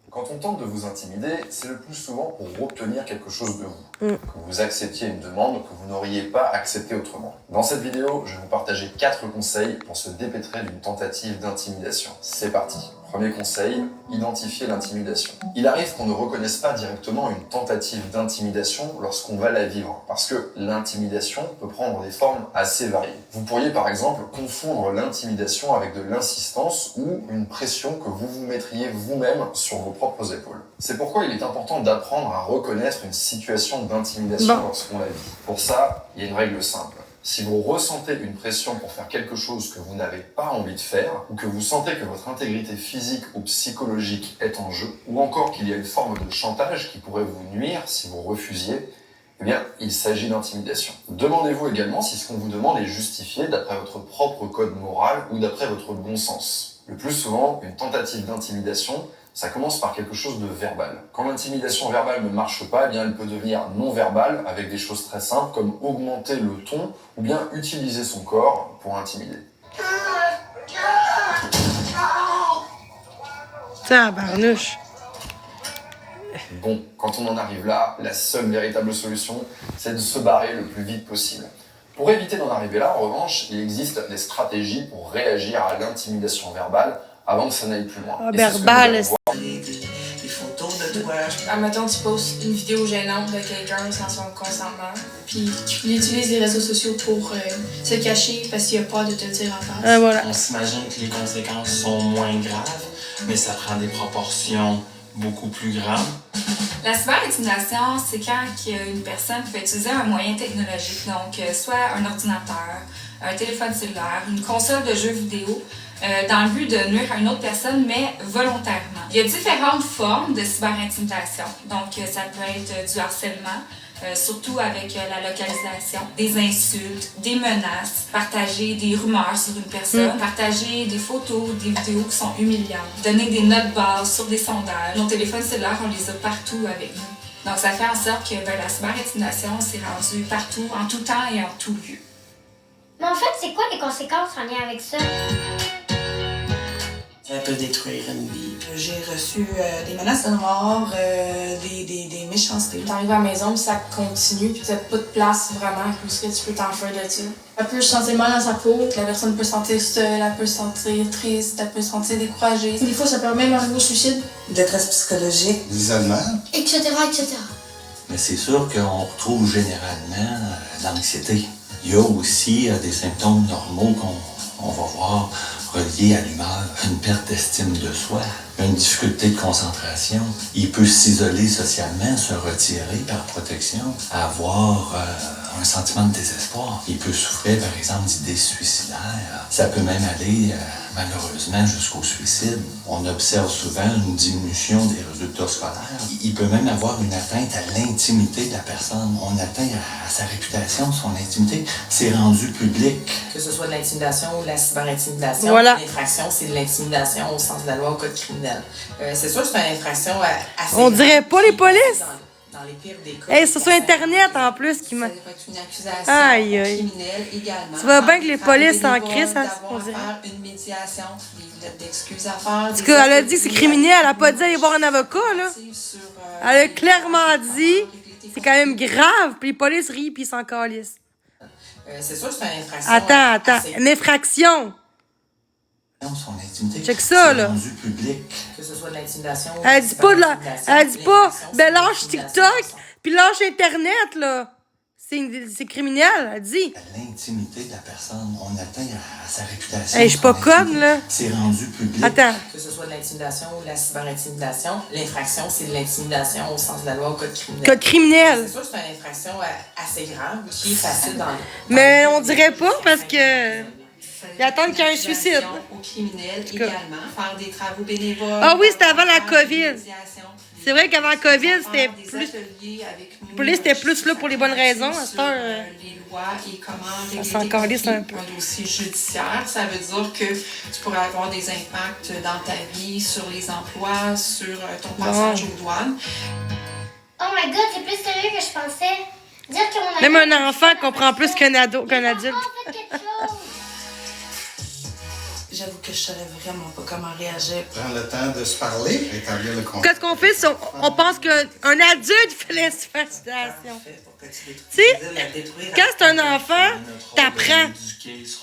Quand on tente de vous intimider, c'est le plus souvent pour obtenir quelque chose de vous. Mm. Que vous acceptiez une demande que vous n'auriez pas acceptée autrement. Dans cette vidéo, je vais vous partager 4 conseils pour se dépêtrer d'une tentative d'intimidation. C'est parti. Premier conseil, identifier l'intimidation. Il arrive qu'on ne reconnaisse pas directement une tentative d'intimidation lorsqu'on va la vivre, parce que l'intimidation peut prendre des formes assez variées. Vous pourriez par exemple confondre l'intimidation avec de l'insistance ou une pression que vous vous mettriez vous-même sur vos propres épaules. C'est pourquoi il est important d'apprendre à reconnaître une situation d'intimidation lorsqu'on la vit. Pour ça, il y a une règle simple. Si vous ressentez une pression pour faire quelque chose que vous n'avez pas envie de faire, ou que vous sentez que votre intégrité physique ou psychologique est en jeu, ou encore qu'il y a une forme de chantage qui pourrait vous nuire si vous refusiez, eh bien, il s'agit d'intimidation. Demandez-vous également si ce qu'on vous demande est justifié d'après votre propre code moral ou d'après votre bon sens. Le plus souvent, une tentative d'intimidation, ça commence par quelque chose de verbal. Quand l'intimidation verbale ne marche pas, eh bien, elle peut devenir non verbale avec des choses très simples comme augmenter le ton ou bien utiliser son corps pour intimider. Tabarnouche. Bon, quand on en arrive là, la seule véritable solution, c'est de se barrer le plus vite possible. Pour éviter d'en arriver là, en revanche, il existe des stratégies pour réagir à l'intimidation verbale avant que ça n'aille plus loin. Ah, Et c'est ce que verbal, nous allons voir. Des photos de toi. Admettons, tu postes une vidéo gênante de quelqu'un sans son consentement, puis il utilise les réseaux sociaux pour se cacher parce qu'il a peur de te le dire en face. Voilà. On s'imagine que les conséquences sont moins graves, mais ça prend des proportions beaucoup plus grandes. La cyberintimidation, c'est quand une personne peut utiliser un moyen technologique, donc soit un ordinateur, un téléphone cellulaire, une console de jeux vidéo, dans le but de nuire à une autre personne, mais volontairement. Il y a différentes formes de cyberintimidation. Donc, ça peut être du harcèlement, surtout avec la localisation, des insultes, des menaces, partager des rumeurs sur une personne, partager des photos, des vidéos qui sont humiliantes, donner des notes basses sur des sondages. Nos téléphones cellulaires, on les a partout avec nous. Donc, ça fait en sorte que la cyberintimidation s'est rendue partout, en tout temps et en tout lieu. Mais en fait, c'est quoi les conséquences en lien avec ça? Ça peut détruire une vie. J'ai reçu des menaces de mort, des méchancetés. T'arrives à la maison, ça continue, puis t'as pas de place vraiment où tu peux t'en faire de ça. Elle peut se sentir mal dans sa peau, la personne peut se sentir seule, elle peut se sentir triste, elle peut se sentir découragée. Des fois, ça peut même arriver au suicide. Détresse psychologique. L'isolement. Etc., etc. Mais c'est sûr qu'on retrouve généralement l'anxiété. Il y a aussi des symptômes normaux qu'on va voir reliés à l'humeur, une perte d'estime de soi, une difficulté de concentration. Il peut s'isoler socialement, se retirer par protection, avoir un sentiment de désespoir. Il peut souffrir, par exemple, d'idées suicidaires. Ça peut même aller, malheureusement, jusqu'au suicide. On observe souvent une diminution des résultats scolaires. Il peut même avoir une atteinte à l'intimité de la personne. On atteint à sa réputation, son intimité. C'est rendu public. Que ce soit de l'intimidation ou de la cyberintimidation, Voilà. l'infraction, c'est de l'intimidation au sens de la loi au code criminel. C'est sûr que c'est une infraction assez... On dirait pas les polices. Dans les pires des cas. Hey, c'est sur Internet en plus qui m'a. Ça peut être une accusation Aïe, aïe. criminelle également. Tu vois bien que les polices en en crise, ça d'avoir se à faire une médiation, des lettres d'excuses à faire. En tout cas, elle a dit que c'est criminel. Elle a pas dit aller voir un avocat, là. Elle a clairement dit c'est quand même grave. Puis les polices rient puis ils s'en calissent. C'est sûr que c'est une infraction. Attends. Une infraction. Son intimité. Check ça, là. Rendu public. Que ce soit de l'intimidation ou Elle dit pas de la. Elle dit pas, ben lâche TikTok, puis lâche Internet, là. C'est criminel, elle dit. L'intimité de la personne, on atteint à sa réputation. Hey, je suis pas conne, là. C'est rendu public. Attends. Que ce soit de l'intimidation ou de la cyberintimidation, l'infraction, c'est de l'intimidation au sens de la loi au code criminel. Code criminel. C'est sûr que c'est une infraction assez grave qui est facile dans le... Mais on dirait pas parce que. Ils attendent qu'il y ait un suicide. Au criminel également, faire des travaux bénévoles. Ah oui, c'était avant la COVID. C'est vrai qu'avant la COVID, c'était plus. Police était plus là pour les bonnes raisons. À cette heure. Les lois et comment ça s'en calisse un peu. Un dossier judiciaire, ça veut dire que tu pourrais avoir des impacts dans ta vie, sur les emplois, sur ton passage aux douanes. Oh my god, c'est plus sérieux que je pensais. Dire que mon Même un enfant comprend plus qu'un adulte. J'avoue que je savais vraiment pas comment réagir. Prendre le temps de se parler, établir le contexte. Qu'est-ce qu'on fait si on pense qu'un adulte fait l'intimidation? Tu sais, quand c'est un enfant, t'apprends.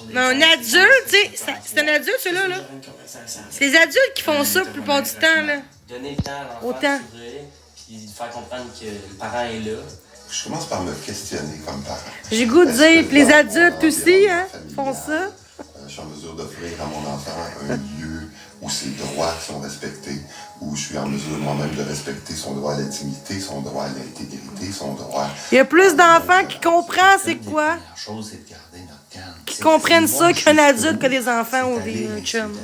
Mais un adulte, tu sais, c'est un adulte, celui-là, là. C'est les adultes qui font ça la plupart du temps, là. Donner le temps à l'enfant de s'ouvrir, puis faire comprendre que le parent est là. Je commence par me questionner comme parent. J'ai goût de dire que les adultes aussi, hein, font ça. Je suis en mesure d'offrir à mon enfant un lieu où ses droits sont respectés, où je suis en mesure moi-même de respecter son droit à l'intimité, son droit à l'intégrité, son droit... Il y a plus d'enfants qui comprennent c'est quoi. La chose, c'est de garder notre calme. Qui comprennent ça qu'un adulte que des enfants ou des chums.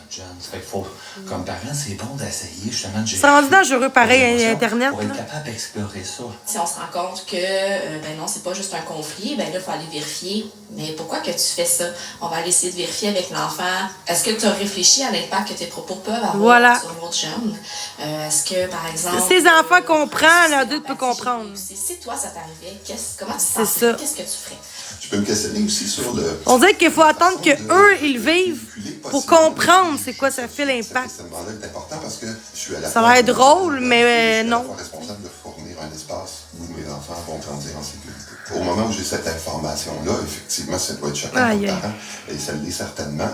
Fait qu'il faut, comme parent, c'est bon d'essayer justement de gérer. C'est rendu dangereux pareil à Internet. Pour être capable d'explorer ça. Si on se rend compte que, ben non, c'est pas juste un conflit, ben là, il faut aller vérifier. Mais pourquoi que tu fais ça? On va aller essayer de vérifier avec l'enfant. Est-ce que tu as réfléchi à l'impact que tes propos peuvent avoir sur l'autre jeune? Est-ce que, par exemple... Si ces enfants comprennent, l'adulte peut comprendre. Si toi, ça t'arrivait, comment tu t'en ferais? Qu'est-ce que tu ferais? Je Tu peux me questionner aussi sur le... On dirait qu'il faut attendre qu'eux, ils vivent pour comprendre c'est quoi ça fait l'impact. Cet événement-là est important parce que je suis à la Ça a l'air drôle, mais non. Je suis responsable de fournir un espace où mes enfants vont grandir en sécurité. Au moment où j'ai cette information-là, effectivement, ça doit être choquant pour les parents, et ça l'est certainement.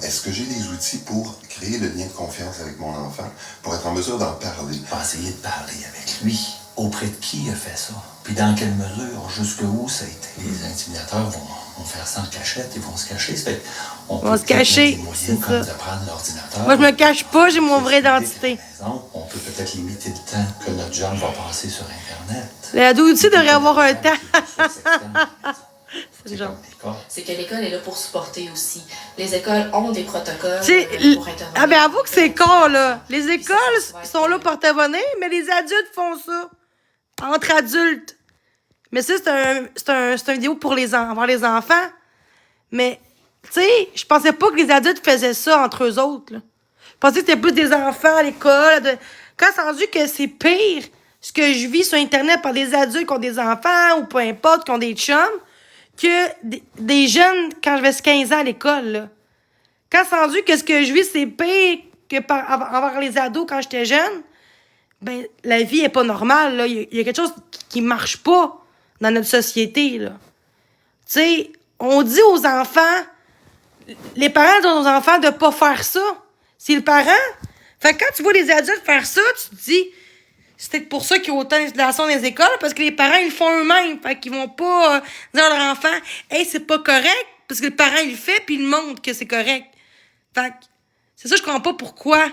Est-ce que j'ai des outils pour créer le lien de confiance avec mon enfant, pour être en mesure d'en parler? On va essayer de parler avec lui. Auprès de qui a fait ça? Puis dans quelle mesure? Jusqu'où ça a été? Les intimidateurs vont faire ça en cachette, ils vont se cacher. On va se cacher, c'est ça. De prendre l'ordinateur. Moi, je me cache pas, j'ai mon vraie identité. On peut peut-être limiter le temps que notre jeune va passer sur Internet. L'ado aussi devrait avoir un temps. C'est le genre. C'est que l'école est là pour supporter aussi. Les écoles ont des protocoles pour intervenir. Ah ben avoue que c'est con, là. Les écoles sont là pour intervenir, mais les adultes font ça. Entre adultes. Mais ça, c'est une vidéo pour avoir les enfants. Mais, tu sais, je pensais pas que les adultes faisaient ça entre eux autres, là. Je pensais que c'était plus des enfants à l'école. Quand c'est rendu que c'est pire, ce que je vis sur Internet par des adultes qui ont des enfants ou peu importe, qui ont des chums, que des jeunes quand j'avais 15 ans à l'école, là. Quand c'est rendu que ce que je vis, c'est pire que envers les ados quand j'étais jeune, ben, la vie est pas normale, là. Il y a quelque chose qui marche pas dans notre société, là. Tu sais, on dit aux enfants, les parents disent aux enfants de pas faire ça. C'est le parent. Fait que quand tu vois les adultes faire ça, tu te dis, c'est peut-être pour ça qu'il y a autant d'installation dans les écoles, parce que les parents, ils le font eux-mêmes. Fait qu'ils vont pas dire à leur enfant, hey, c'est pas correct, parce que le parent, il le fait, puis il montre que c'est correct. Fait que, c'est ça, je comprends pas pourquoi.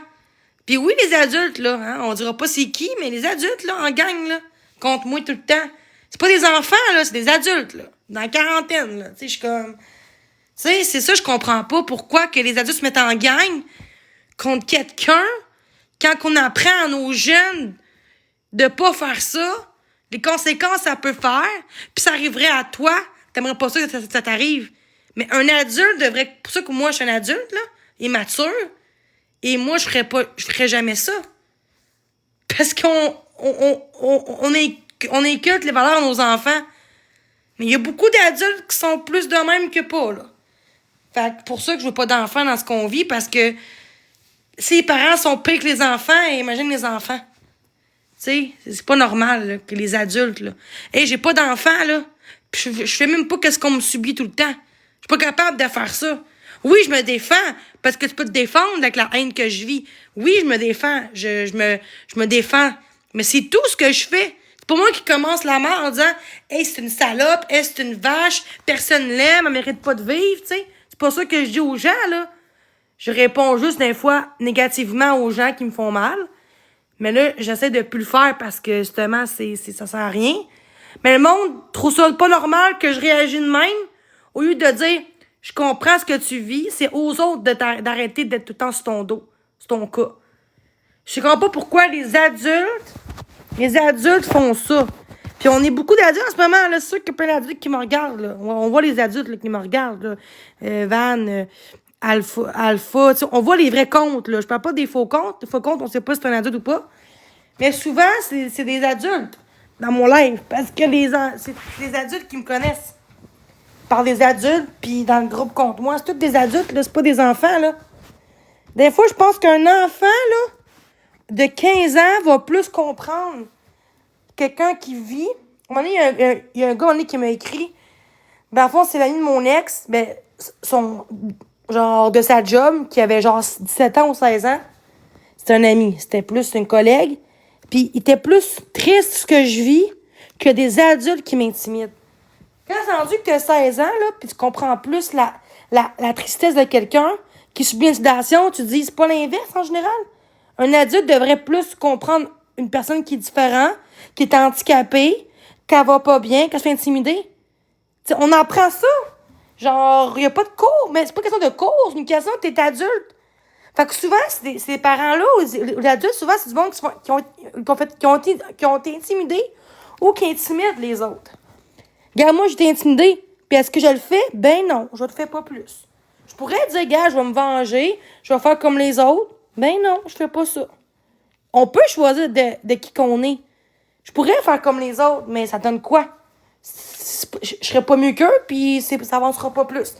Puis oui, les adultes, là, hein, on dira pas c'est qui, mais les adultes, là, en gang, là, contre moi tout le temps. C'est pas des enfants, là, c'est des adultes, là, dans la quarantaine, là. Tu sais, je suis comme... Tu sais, c'est ça, je comprends pas pourquoi que les adultes se mettent en gang contre quelqu'un quand on apprend à nos jeunes de pas faire ça, les conséquences ça peut faire, puis ça arriverait à toi, t'aimerais pas ça que ça t'arrive. Mais un adulte devrait... Pour ça que moi, je suis un adulte, là, et mature, et moi, je ferais jamais ça. Parce qu'on inculque les valeurs de nos enfants. Mais il y a beaucoup d'adultes qui sont plus de même que pas, là. Fait que pour ça que je veux pas d'enfants dans ce qu'on vit, parce que si les parents sont pires que les enfants, imagine les enfants. Tu sais, c'est pas normal, là, que les adultes, là. Hey, j'ai pas d'enfants, là. Puis je fais même pas qu'est-ce qu'on me subit tout le temps. Je suis pas capable de faire ça. Oui, je me défends, parce que tu peux te défendre avec la haine que je vis. Oui, je me défends. Je me défends. Mais c'est tout ce que je fais. C'est pas moi qui commence la mort en disant « Hey, c'est une salope, hey, c'est une vache, personne l'aime, elle mérite pas de vivre, tu sais. » C'est pas ça que je dis aux gens, là. Je réponds juste des fois négativement aux gens qui me font mal. Mais là, j'essaie de plus le faire parce que justement, ça sert à rien. Mais le monde trouve ça pas normal que je réagisse de même. Au lieu de dire « Je comprends ce que tu vis », c'est aux autres d'arrêter d'être tout le temps sur ton dos, sur ton cas. Je comprends pas pourquoi les adultes font ça. Puis on est beaucoup d'adultes en ce moment, là. C'est sûr qu'il y a plein d'adultes qui me regardent, là. On voit les adultes là, qui me regardent, là. Van, Alpha, tu sais, on voit les vrais comptes, là. Je parle pas des faux comptes. Les faux comptes, on sait pas si c'est un adulte ou pas. Mais souvent, c'est des adultes dans mon live. Parce que c'est des adultes qui me connaissent. Par des adultes, puis dans le groupe contre moi, c'est tous des adultes, là. C'est pas des enfants, là. Des fois, je pense qu'un enfant, là, de 15 ans, va plus comprendre quelqu'un qui vit. À un moment donné, il y a un gars qui m'a écrit. Ben, en fond, c'est l'ami de mon ex. Ben, genre, de sa job, qui avait genre 17 ans ou 16 ans. C'était un ami. C'était plus un collègue. Puis, il était plus triste ce que je vis que des adultes qui m'intimident. Quand c'est rendu que tu as 16 ans, là, puis tu comprends plus la tristesse de quelqu'un qui subit l'intimidation, tu te dis, c'est pas l'inverse en général. Un adulte devrait plus comprendre une personne qui est différente, qui est handicapée, qu'elle va pas bien, qu'elle se fait intimider. T'sais, on apprend ça. Genre, il n'y a pas de cours, mais c'est pas une question de cours, c'est une question que t'es adulte. Fait que souvent, ces parents-là, ou les adultes, souvent, c'est du monde qui ont été intimidés ou qui intimident les autres. Regarde, moi, j'étais intimidée. Puis est-ce que je le fais? Ben non, je le fais pas plus. Je pourrais dire, gars, je vais me venger, je vais faire comme les autres. Ben non, je fais pas ça. On peut choisir de qui qu'on est. Je pourrais faire comme les autres, mais ça donne quoi? je serais pas mieux qu'eux, puis ça avancera pas plus.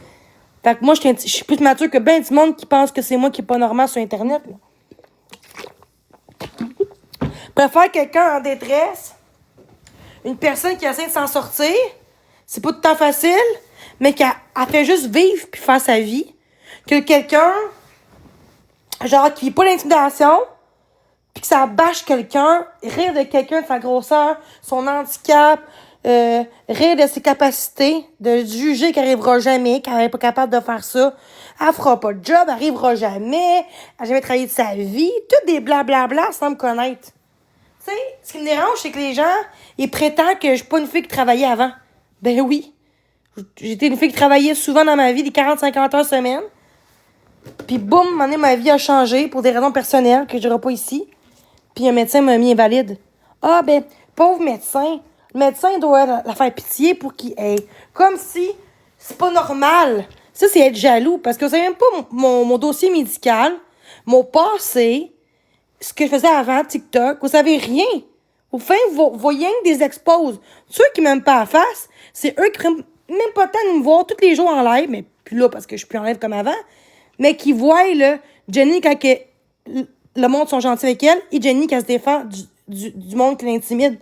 Fait que moi, je suis plus mature que ben du monde qui pense que c'est moi qui est pas normal sur Internet. Là. Je préfère quelqu'un en détresse, une personne qui essaie de s'en sortir, c'est pas tout le temps facile, mais qui fait juste vivre puis faire sa vie, que quelqu'un, genre, qui vit pas l'intimidation, puis que ça bâche quelqu'un, rire de quelqu'un de sa grosseur, son handicap, rire de ses capacités, de juger qu'elle n'arrivera jamais, qu'elle n'est pas capable de faire ça, elle fera pas de job, elle n'arrivera jamais, elle n'a jamais travaillé de sa vie, tout des blablabla sans me connaître. Tu sais, ce qui me dérange, c'est que les gens, ils prétendent que je suis pas une fille qui travaillait avant. Ben oui. J'étais une fille qui travaillait souvent dans ma vie, des 40-50 heures semaine. Puis boum, un moment donné, ma vie a changé pour des raisons personnelles que je dirai pas ici. Puis un médecin m'a mis invalide. Ah ben, pauvre médecin. Le médecin doit la faire pitié pour qu'il ait. Comme si c'est pas normal. Ça, c'est être jaloux. Parce que vous savez même pas mon dossier médical, mon passé, ce que je faisais avant TikTok. Vous savez rien. Au fin, vous voyez que des exposes. Ceux qui m'aiment pas à face, c'est eux qui prennent même pas le temps de me voir tous les jours en live, mais plus là parce que je suis plus en live comme avant, mais qui voient là, Jenny quand le monde sont gentils avec elle et Jenny qui se défend du monde qui l'intimide.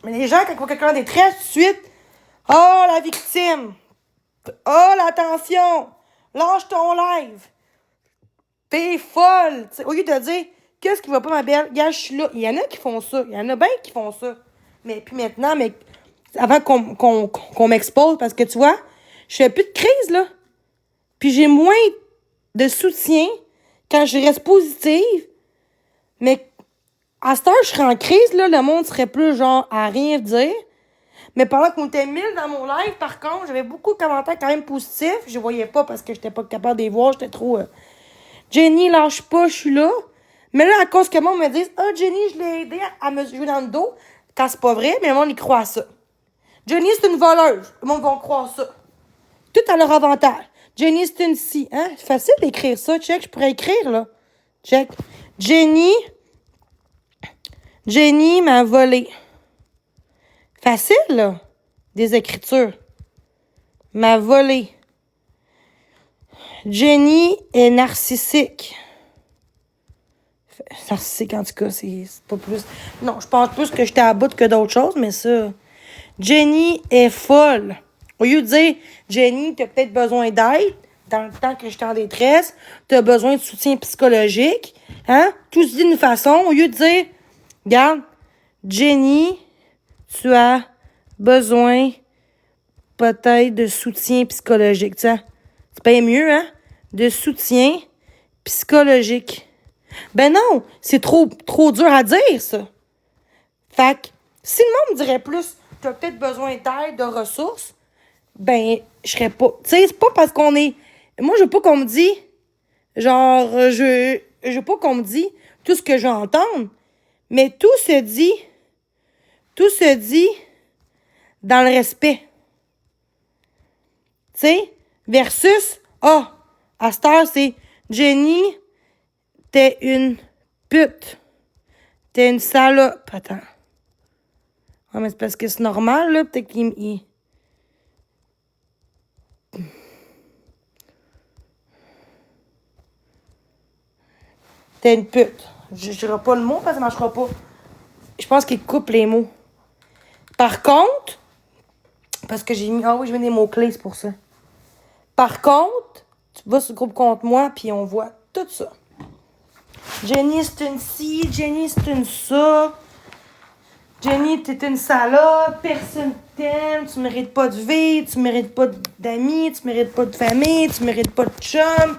Mais les gens, quand ils voient quelqu'un en détresse, tout de suite, oh la victime, oh l'attention, lâche ton live, t'es folle. T'sais, au lieu de dire, qu'est-ce qui va pas ma belle, gars, je suis là. Il y en a qui font ça, il y en a bien qui font ça. Mais puis maintenant, avant qu'on m'expose, parce que tu vois, je fais plus de crise, là. Puis j'ai moins de soutien quand je reste positive. Mais à cette heure, je serais en crise, là, le monde serait plus genre à rien dire. Mais pendant qu'on était 1000 dans mon live, par contre, j'avais beaucoup de commentaires quand même positifs. Je voyais pas parce que j'étais pas capable de les voir, j'étais trop... Jenny, lâche pas, je suis là. Mais là, à cause que le monde me dise, « Ah, Jenny, je l'ai aidé à me jouer dans le dos. » Quand c'est pas vrai, mais le monde, il croit à ça. Jenny, c'est une voleuse. Le monde va croire ça. Tout à leur avantage. Jenny, c'est une scie. Hein? C'est facile d'écrire ça. Check, je pourrais écrire, là. Check. Jenny m'a volé. Facile, là. Des écritures. M'a volé. Jenny est narcissique. Narcissique, en tout cas, c'est pas plus... Non, je pense plus que j'étais à bout que d'autres choses, mais ça... Jenny est folle. Au lieu de dire, Jenny, t'as peut-être besoin d'aide, dans le temps que j'étais en détresse, t'as besoin de soutien psychologique, hein? Tout se dit d'une façon, au lieu de dire, regarde, Jenny, tu as besoin peut-être de soutien psychologique, tu sais. C'est pas mieux, hein? De soutien psychologique. Ben non, c'est trop dur à dire, ça. Fait que, si le monde me dirait plus, t'as peut-être besoin d'aide, de ressources, ben, je serais pas... Tu sais, c'est pas parce qu'on est... Moi, je veux pas qu'on me dise... Genre, je veux pas qu'on me dise tout ce que je veux entendre, mais tout se dit dans le respect. Tu sais, versus... à cette heure, c'est Jenny, t'es une pute. T'es une salope. Attends. Ah, mais c'est parce que c'est normal, là. Peut-être qu'il... T'es une pute. Je dirai pas le mot parce que ça marchera pas. Je pense qu'il coupe les mots. Par contre, parce que j'ai mis... Ah oui, je mets des mots-clés, c'est pour ça. Par contre, tu vas sur le groupe contre moi, puis on voit tout ça. Jenny, c'est une ci, Jenny, c'est une ça. Jenny, t'es une salope, personne t'aime, tu mérites pas de vie, tu mérites pas d'amis, tu mérites pas de famille, tu mérites pas de chum,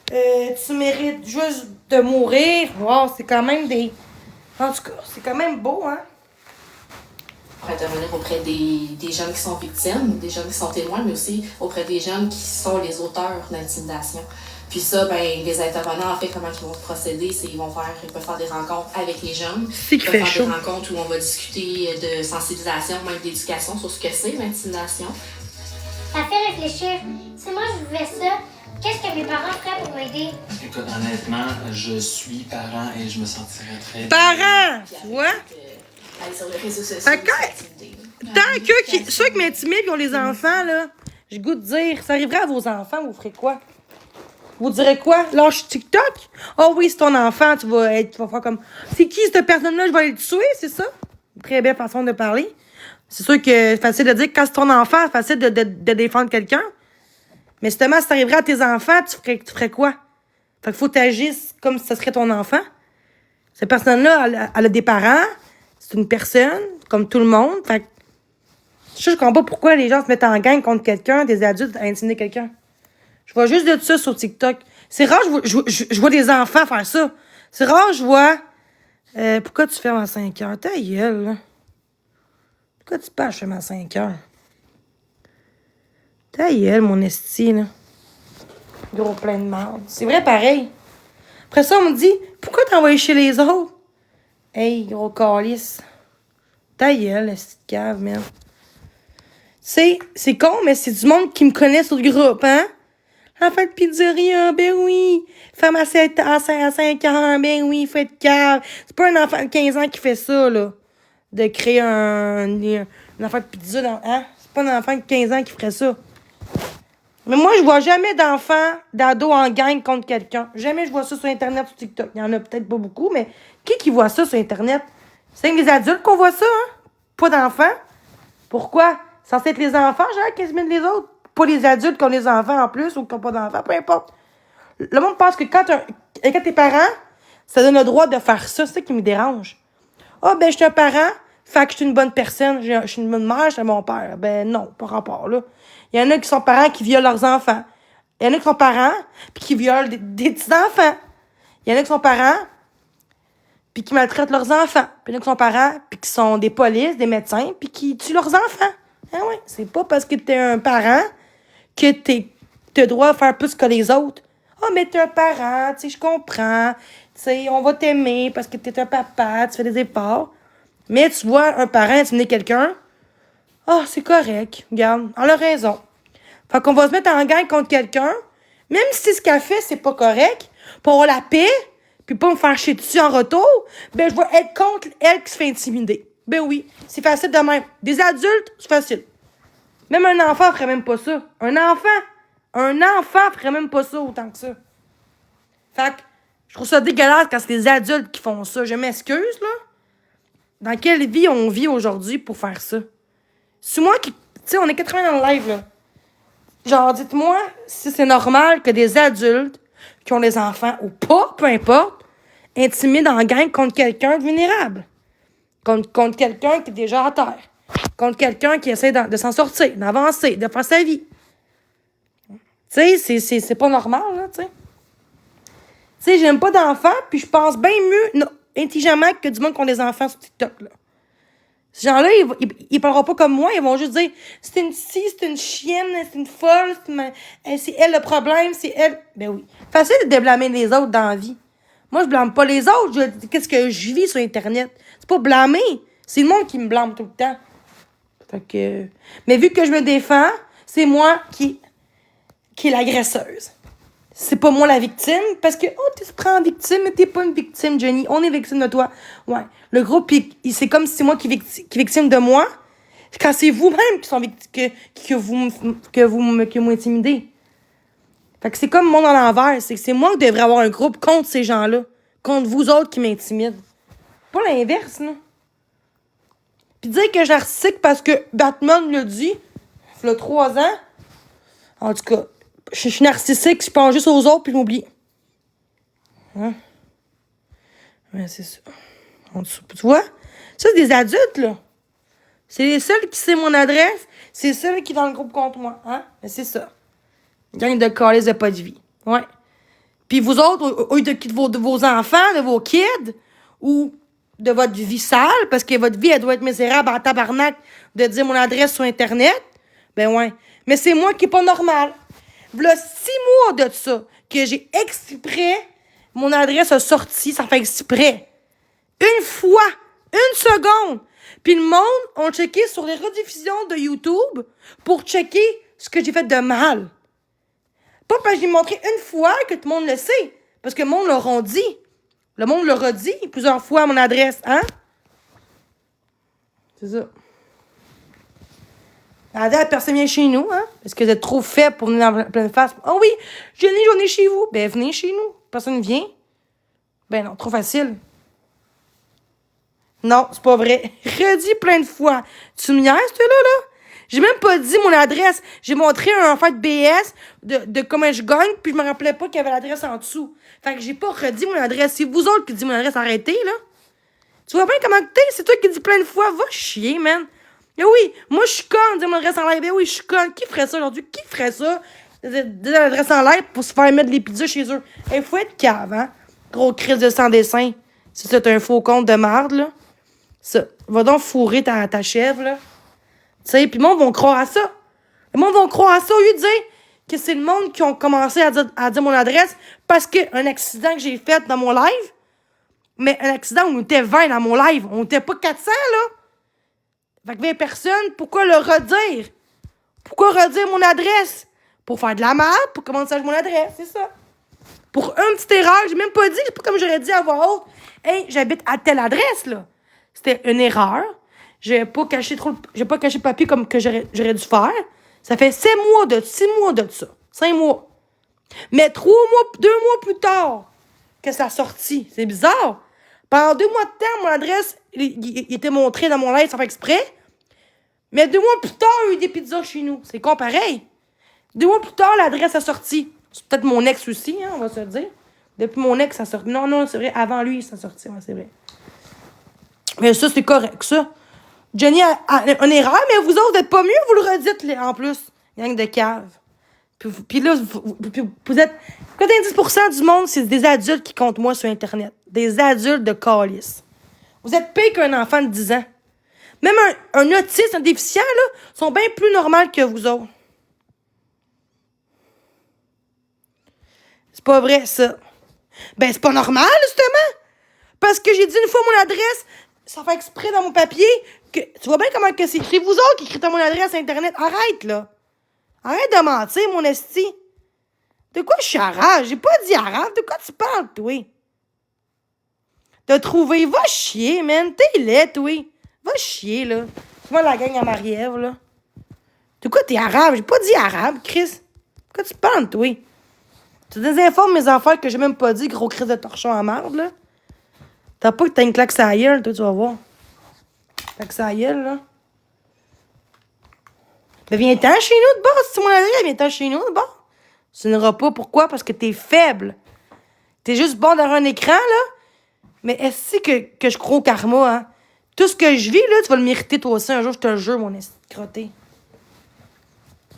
tu mérites juste de mourir. Wow, c'est quand même des... En tout cas, c'est quand même beau, hein? Pour intervenir auprès des jeunes qui sont victimes, des jeunes qui sont témoins, mais aussi auprès des jeunes qui sont les auteurs d'intimidation. Puis ça, ben, les intervenants, en fait, comment ils vont procéder, c'est qu'ils peuvent faire des rencontres avec les jeunes. Ils peuvent faire des rencontres où on va discuter de sensibilisation, même d'éducation sur ce que c'est l'intimidation. Ça fait réfléchir. Si moi je vivais ça, qu'est-ce que mes parents feraient pour m'aider? Écoute, honnêtement, je suis parent et je me sentirais très... Parent! Tu vois? Aller sur les réseaux sociaux. Ceux qui m'intimident et ont les enfants, là, j'ai goût de dire, ça arriverait à vos enfants, vous ferez quoi? Vous direz quoi? Lâche TikTok? Oh oui, c'est ton enfant, tu vas faire comme... C'est qui cette personne-là? Je vais aller le tuer, c'est ça? Très belle façon de parler. C'est sûr que c'est facile de dire que quand c'est ton enfant, c'est facile de défendre quelqu'un. Mais justement, si ça arriverait à tes enfants, tu ferais quoi? Fait qu'il faut t'agir comme si ça serait ton enfant. Cette personne-là, elle a des parents. C'est une personne, comme tout le monde. Fait que je comprends pas pourquoi les gens se mettent en gang contre quelqu'un, des adultes, à intimider quelqu'un. Je vois juste de ça sur TikTok. C'est rare, je vois des enfants faire ça. C'est rare, je vois... pourquoi tu fermes à 5 heures? Ta gueule, là. Pourquoi tu passes, je ferme à 5 heures? Ta gueule, mon esti, là. Gros plein de merde. C'est vrai, pareil. Après ça, on me dit, pourquoi t'envoies chez les autres? Hey, gros calice. Ta gueule, esti de cave, merde. C'est con, mais c'est du monde qui me connaît sur le groupe, hein? Enfant de pizzeria, ben oui. Femme à 5 ans, ben oui, faut être cave. C'est pas un enfant de 15 ans qui fait ça, là. De créer un enfant de pizza, hein? C'est pas un enfant de 15 ans qui ferait ça. Mais moi, je vois jamais d'enfants, d'ados en gang contre quelqu'un. Jamais je vois ça sur Internet, sur TikTok. Il y en a peut-être pas beaucoup, mais qui voit ça sur Internet? C'est les adultes qu'on voit ça, hein? Pas d'enfants. Pourquoi? C'est censé être les enfants, genre, qui se mettent les autres. Pas les adultes qui ont des enfants en plus ou qui n'ont pas d'enfants, peu importe. Le monde pense que quand t'es parent, ça donne le droit de faire ça. C'est ça qui me dérange. Ah, ben, je suis un parent, fait que je suis une bonne personne. Je suis une bonne mère, je suis mon père. Ben, non, pas rapport, là. Il y en a qui sont parents qui violent leurs enfants. Il y en a qui sont parents puis qui violent des petits-enfants. Il y en a qui sont parents puis qui maltraitent leurs enfants. Puis il y en a qui sont parents puis qui sont des polices, des médecins puis qui tuent leurs enfants. Ah ouais, c'est pas parce que t'es un parent que t'as droit à faire plus que les autres. Ah, mais t'es un parent, tu sais, je comprends. Tu sais, on va t'aimer parce que t'es un papa, tu fais des efforts. Mais tu vois un parent intimider quelqu'un, ah, c'est correct, regarde, elle a raison. Fait qu'on va se mettre en gang contre quelqu'un, même si ce qu'elle fait, c'est pas correct, pour avoir la paix, puis pas me faire chier dessus en retour, ben je vais être contre elle qui se fait intimider. Ben oui, c'est facile de même. Des adultes, c'est facile. Même un enfant ferait même pas ça. Un enfant ferait même pas ça autant que ça. Fait que, je trouve ça dégueulasse quand c'est des adultes qui font ça. Je m'excuse, là. Dans quelle vie on vit aujourd'hui pour faire ça? C'est moi qui... Tu sais, on est 80 dans le live, là. Genre, dites-moi si c'est normal que des adultes qui ont des enfants ou pas, peu importe, intimident en gang contre quelqu'un de vulnérable. Contre quelqu'un qui est déjà à terre. Contre quelqu'un qui essaie de s'en sortir, d'avancer, de faire sa vie. Tu sais, c'est pas normal, là, tu sais. Tu sais, j'aime pas d'enfants, puis je pense bien mieux intelligemment que du monde qui ont des enfants sur TikTok, là. Ces gens-là, ils parleront pas comme moi, ils vont juste dire « C'est une scie, c'est une chienne, c'est une folle, c'est elle le problème, c'est elle... » Ben oui. Facile de blâmer les autres dans la vie. Moi, je blâme pas les autres, qu'est-ce que je vis sur Internet. C'est pas blâmer, c'est le monde qui me blâme tout le temps. Fait que... Mais vu que je me défends, c'est moi qui est l'agresseuse. C'est pas moi la victime, parce que, oh, tu te prends en victime, mais t'es pas une victime, Jenny. On est victime de toi. Ouais. Le groupe, c'est comme si c'est moi qui est victime de moi, quand c'est vous-même qui sont que vous m'intimidez. Fait que c'est comme mon à l'envers. C'est moi qui devrais avoir un groupe contre ces gens-là. Contre vous autres qui m'intimident. Pas l'inverse, non. Puis dire que je narcissique parce que Batman l'a dit, il y a 3 ans. En tout cas, je suis narcissique, je pense juste aux autres puis je m'oublie. Hein? Ouais, c'est ça. Tu vois? Ça, c'est des adultes, là. C'est les seuls qui savent mon adresse. C'est les seuls qui sont dans le groupe contre moi. Hein? Mais c'est ça. Gang de calices de pas de vie. Ouais. Puis vous autres, au lieu de vos enfants, de vos kids, ou de votre vie sale, parce que votre vie, elle doit être misérable en tabarnak de dire mon adresse sur Internet, ben ouais. Mais c'est moi qui est pas normal. V'là 6 mois de ça, que j'ai exprès, mon adresse a sorti, ça fait exprès. Une fois, 1 seconde. Puis le monde ont checké sur les rediffusions de YouTube pour checker ce que j'ai fait de mal. Pas parce que j'ai montré une fois que tout le monde le sait. Parce que le monde l'aura dit. Le monde l'aura dit plusieurs fois à mon adresse, hein? C'est ça. Elle dit, personne vient chez nous, hein? Parce que vous êtes trop faible pour venir en pleine face. Ah oui, j'en ai chez vous. Ben, venez chez nous. Personne ne vient. Ben non, trop facile. Non, c'est pas vrai. Redis plein de fois. Tu me niaises, toi, là? J'ai même pas dit mon adresse. J'ai montré un fait BS de comment je gagne, puis je me rappelais pas qu'il y avait l'adresse en dessous. Fait que j'ai pas redit mon adresse. C'est vous autres qui dites mon adresse. Arrêtez, là. Tu vois bien comment t'es? C'est toi qui dis plein de fois. Va chier, man. Mais oui, moi, je suis conne, dire mon adresse en live. Ben oui, je suis conne. Qui ferait ça aujourd'hui? Qui ferait ça? Dire l'adresse en live pour se faire mettre les pizzas chez eux. Il faut être cave, hein? Gros crise de sans dessin. Si c'est un faux compte de marde, là. Ça. Va donc fourrer ta chèvre, là. Tu sais, puis le monde va croire à ça. Le monde va croire à ça au lieu de dire que c'est le monde qui ont commencé à dire mon adresse parce qu'un accident que j'ai fait dans mon live, mais un accident où on était 20 dans mon live. On était pas 400, là. Fait que 20 personnes, pourquoi le redire? Pourquoi redire mon adresse? Pour faire de la merde, pour comment ça mon adresse, c'est ça. Pour une petite erreur, j'ai même pas dit, c'est pas comme j'aurais dit à voix haute. Hey, j'habite à telle adresse, là. C'était une erreur. J'ai pas caché le papier comme que j'aurais dû faire. Ça fait 6 mois de ça. 5 mois. Mais 2 mois plus tard que ça a sorti. C'est bizarre. Pendant 2 mois de temps, mon adresse, il était montré dans mon live sans faire exprès. Mais 2 mois plus tard, il y a eu des pizzas chez nous. C'est con pareil. 2 mois plus tard, l'adresse a sorti. C'est peut-être mon ex aussi, hein, on va se le dire. Depuis mon ex, ça a sorti. Non, c'est vrai. Avant lui, ça a sorti. Ouais, c'est vrai. Mais ça, c'est correct, ça. Johnny a une erreur, mais vous autres, vous êtes pas mieux, vous le redites, en plus. Gang de cave. Puis là, vous êtes... 90% du monde, c'est des adultes qui comptent moi sur Internet. Des adultes de calice. Vous êtes pire qu'un enfant de 10 ans. Même un autiste, un déficient, là, sont bien plus normaux que vous autres. C'est pas vrai, ça. Ben, c'est pas normal, justement. Parce que j'ai dit une fois mon adresse, ça fait exprès dans mon papier, que tu vois bien comment que c'est vous autres qui écrivez mon adresse sur Internet. Arrête, là. Arrête de mentir, mon esti. De quoi je suis arabe? J'ai pas dit arabe. De quoi tu parles, toi? T'as trouvé? Va chier, man. T'es laid, toi. Va chier, là. Tu vois la gang à Marie-Ève, là. De quoi t'es arabe? J'ai pas dit arabe, Chris. De quoi tu parles, toi? Tu désinformes mes affaires que j'ai même pas dit, gros Chris de torchon à marde, là. T'as pas que t'as une claque sur la gueule, toi, tu vas voir. Claque sur la gueule, là. Mais viens-t'en chez nous de bas, si c'est mon adresse, viens-t'en chez nous de bas. Tu n'iras pas, pourquoi? Parce que t'es faible. T'es juste bon derrière un écran, là. Mais est-ce que je crois au karma, hein? Tout ce que je vis, là, tu vas le mériter toi aussi un jour, je te le jure, mon esti crotté.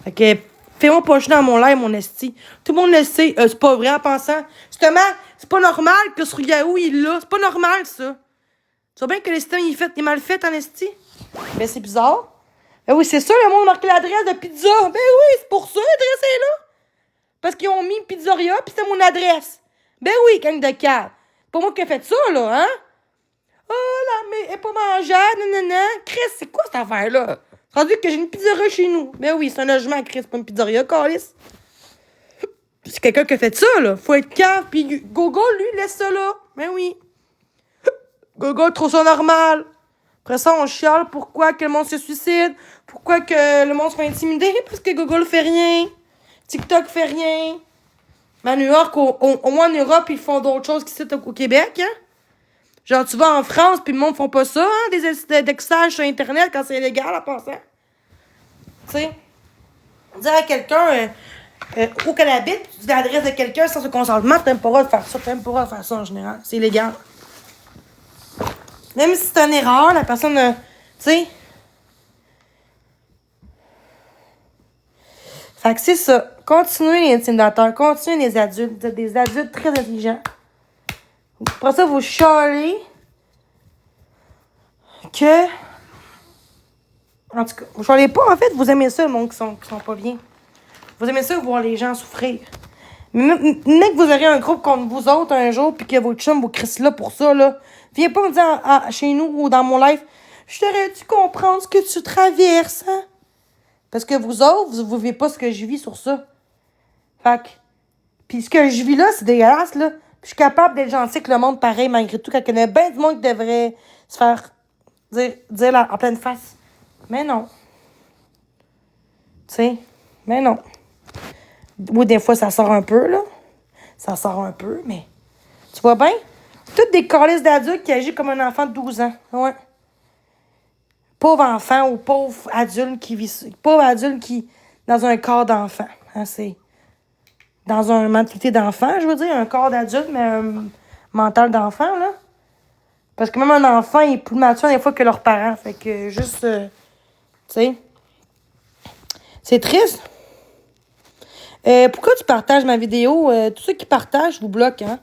Fait que, fais-moi pas chier dans mon live, mon esti. Tout le monde le sait. C'est pas vrai en pensant. Justement, c'est pas normal que sur Yahoo, il l'a. C'est pas normal, ça. Tu vois bien que le système, il est mal fait en esti? Ben, c'est bizarre. Ben oui, c'est ça, le monde a marqué l'adresse de pizza. Ben oui, c'est pour ça, l'adresse est là. Parce qu'ils ont mis pizzeria, pis c'est mon adresse. Ben oui, gang de cave. C'est pas moi qui ai fait ça, là, hein? Oh là, mais elle est pas mangeable, nanana. Chris, c'est quoi cette affaire-là? C'est rendu que j'ai une pizzeria chez nous. Ben oui, c'est un logement, Chris, pas une pizzeria, câlisse. C'est quelqu'un qui a fait ça, là. Faut être cave, pis Gogo, lui, laisse ça là. Ben oui. Gogo trouve ça normal. Après ça, on chiale pourquoi que le monde se suicide. Pourquoi que le monde se fait intimider. Parce que Gogo fait rien. TikTok fait rien. Mais à New York, au moins en Europe, ils font d'autres choses qu'ici au Québec, hein. Genre, tu vas en France, puis le monde font pas ça, hein, des dexages sur Internet quand c'est illégal, en passant. Tu sais, dire à quelqu'un où qu'elle habite, tu dis l'adresse de quelqu'un sans son consentement, t'as même pas le droit de faire ça. T'as même pas le droit de faire ça en général. C'est illégal. Même si c'est une erreur, la personne, tu sais. Fait que c'est ça. Continuez les intimidateurs, continuez les adultes. Vous êtes des adultes très intelligents. Après ça, vous chialez que... En tout cas, vous chialez pas, en fait. Vous aimez ça, le monde qui sont pas bien. Vous aimez ça, voir les gens souffrir. Mais que vous aurez un groupe contre vous autres un jour, puis que votre chum vous crisse là pour ça, là. Viens pas me dire chez nous ou dans mon live, je t'aurais dû comprendre ce que tu traverses, hein? Parce que vous autres, vous vivez pas ce que je vis sur ça. Fait que... Puis ce que je vis là, c'est dégueulasse, là. Puis je suis capable d'être gentil avec le monde pareil, malgré tout, quand il y en a bien du monde qui devrait se faire dire là, en pleine face. Mais non. sais, mais non. Oui, des fois, ça sort un peu, là. Ça sort un peu, mais... Tu vois bien? Toutes des calices d'adultes qui agissent comme un enfant de 12 ans. Ouais. Pauvre enfant ou pauvre adulte qui vit... Pauvre adulte qui... Dans un corps d'enfant. Hein, c'est... Dans une mentalité d'enfant, je veux dire. Un corps d'adulte, mais un mental d'enfant, là. Parce que même un enfant, il est plus mature des fois que leurs parents. Fait que juste... tu sais... C'est triste. Pourquoi tu partages ma vidéo? Tous ceux qui partagent, je vous bloque, hein?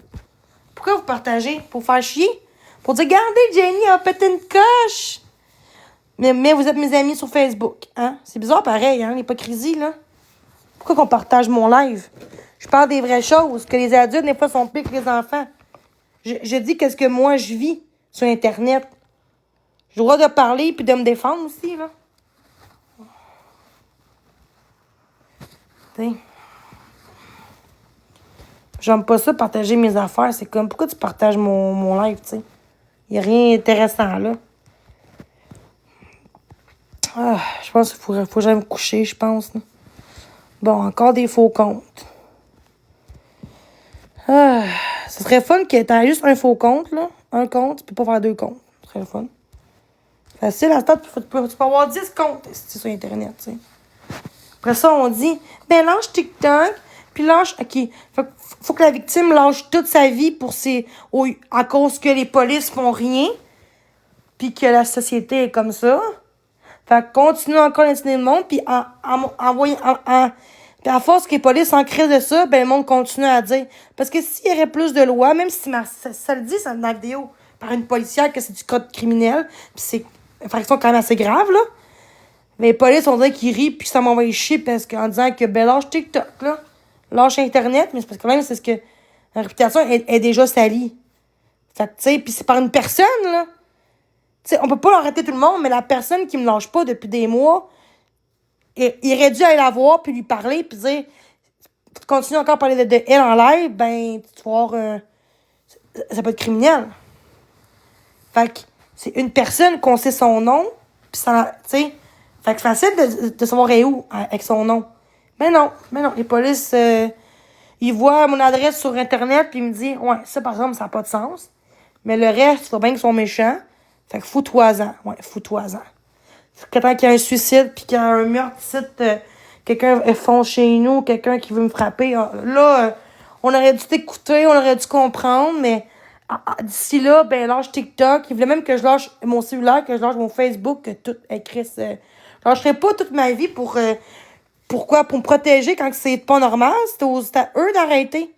Pourquoi vous partagez? Pour faire chier? Pour dire, regardez, Jenny a pété une coche! Mais vous êtes mes amis sur Facebook, hein? C'est bizarre pareil, hein, l'hypocrisie, là. Pourquoi qu'on partage mon live? Je parle des vraies choses, que les adultes, des fois, sont pires que les enfants. Je dis qu'est-ce que moi, je vis sur Internet. J'ai le droit de parler puis de me défendre aussi, là. T'sais. J'aime pas ça, partager mes affaires. C'est comme, pourquoi tu partages mon live, tu sais? Il n'y a rien d'intéressant, là. Ah, je pense qu'il faut que j'aille me coucher, je pense. Là. Bon, encore des faux comptes. Ah, ce serait fun que t'aies juste un faux compte, là. Un compte, tu peux pas faire 2 comptes. Ce serait le fun. Facile, à ce temps, tu peux avoir 10 comptes sur Internet, tu sais. Après ça, on dit, ben lâche TikTok, puis lâche... OK, faut que la victime lâche toute sa vie à cause que les polices font rien, puis que la société est comme ça. Fait que continue encore d'intimider le monde, puis puis à force que les polices en crise de ça, ben le monde continue à dire. Parce que s'il y aurait plus de lois, même si ça le dit dans la vidéo par une policière que c'est du code criminel, puis c'est une infraction quand même assez grave, là. Mais les polices, on dirait qu'ils rient puis ça m'envoie chier parce qu'en disant que ben lâche TikTok, là. Lâche Internet, mais c'est parce que quand même, c'est ce que la réputation est déjà salie. Fait que, tu sais, puis c'est par une personne, là. Tu sais, on peut pas arrêter tout le monde, mais la personne qui me lâche pas depuis des mois, il aurait dû aller la voir puis lui parler puis dire, tu continues encore à parler de elle en live, ben, tu vas voir, ça peut être criminel. Fait que c'est une personne qu'on sait son nom, puis ça, tu sais, fait que c'est facile de savoir elle est où avec son nom. Mais non, les polices, ils voient mon adresse sur Internet puis ils me disent, ouais, ça par exemple, ça n'a pas de sens. Mais le reste, tu vois bien qu'ils sont méchants. Fait que fous-toi-en. Ouais, fous-toi-en. Quand il y a un suicide puis qu'il y a un meurtre, quelqu'un fonce chez nous, quelqu'un qui veut me frapper, là, on aurait dû t'écouter, on aurait dû comprendre, mais d'ici là, ben lâche TikTok. Il voulait même que je lâche mon cellulaire, que je lâche mon Facebook, que tout écrit. Je lâcherai pas toute ma vie pourquoi? Pour me protéger quand c'est pas normal. C'est à eux d'arrêter.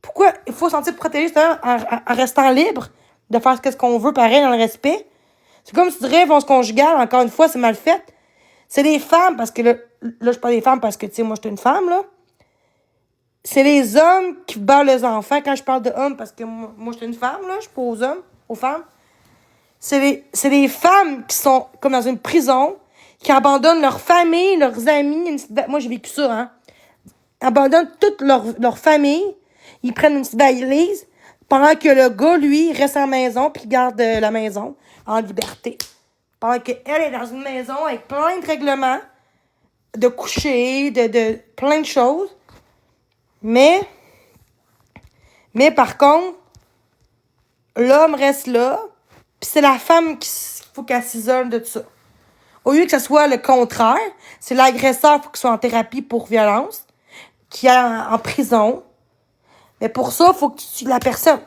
Pourquoi il faut se sentir protégé en restant libre de faire ce qu'on veut, pareil, dans le respect? C'est comme si tu dirais, violence conjugale, encore une fois, c'est mal fait. C'est les femmes, parce que là, je parle des femmes parce que, tu sais, moi, je suis une femme, là. C'est les hommes qui battent les enfants. Quand je parle de hommes, parce que moi, je suis une femme, là, je suis pas aux hommes, aux femmes. C'est les femmes qui sont comme dans une prison, qui abandonnent leur famille, leurs amis. Moi, j'ai vécu ça, hein. Abandonnent toute leur famille. Ils prennent une petite valise pendant que le gars, lui, reste à la maison puis garde la maison en liberté. Pendant qu'elle est dans une maison avec plein de règlements, de coucher, de plein de choses. Mais par contre, l'homme reste là, puis c'est la femme qu'il faut qu'elle s'isole de tout ça. Au lieu que ce soit le contraire, c'est l'agresseur faut qu'il soit en thérapie pour violence, qui est en prison. Mais pour ça, il faut que tu tues la personne.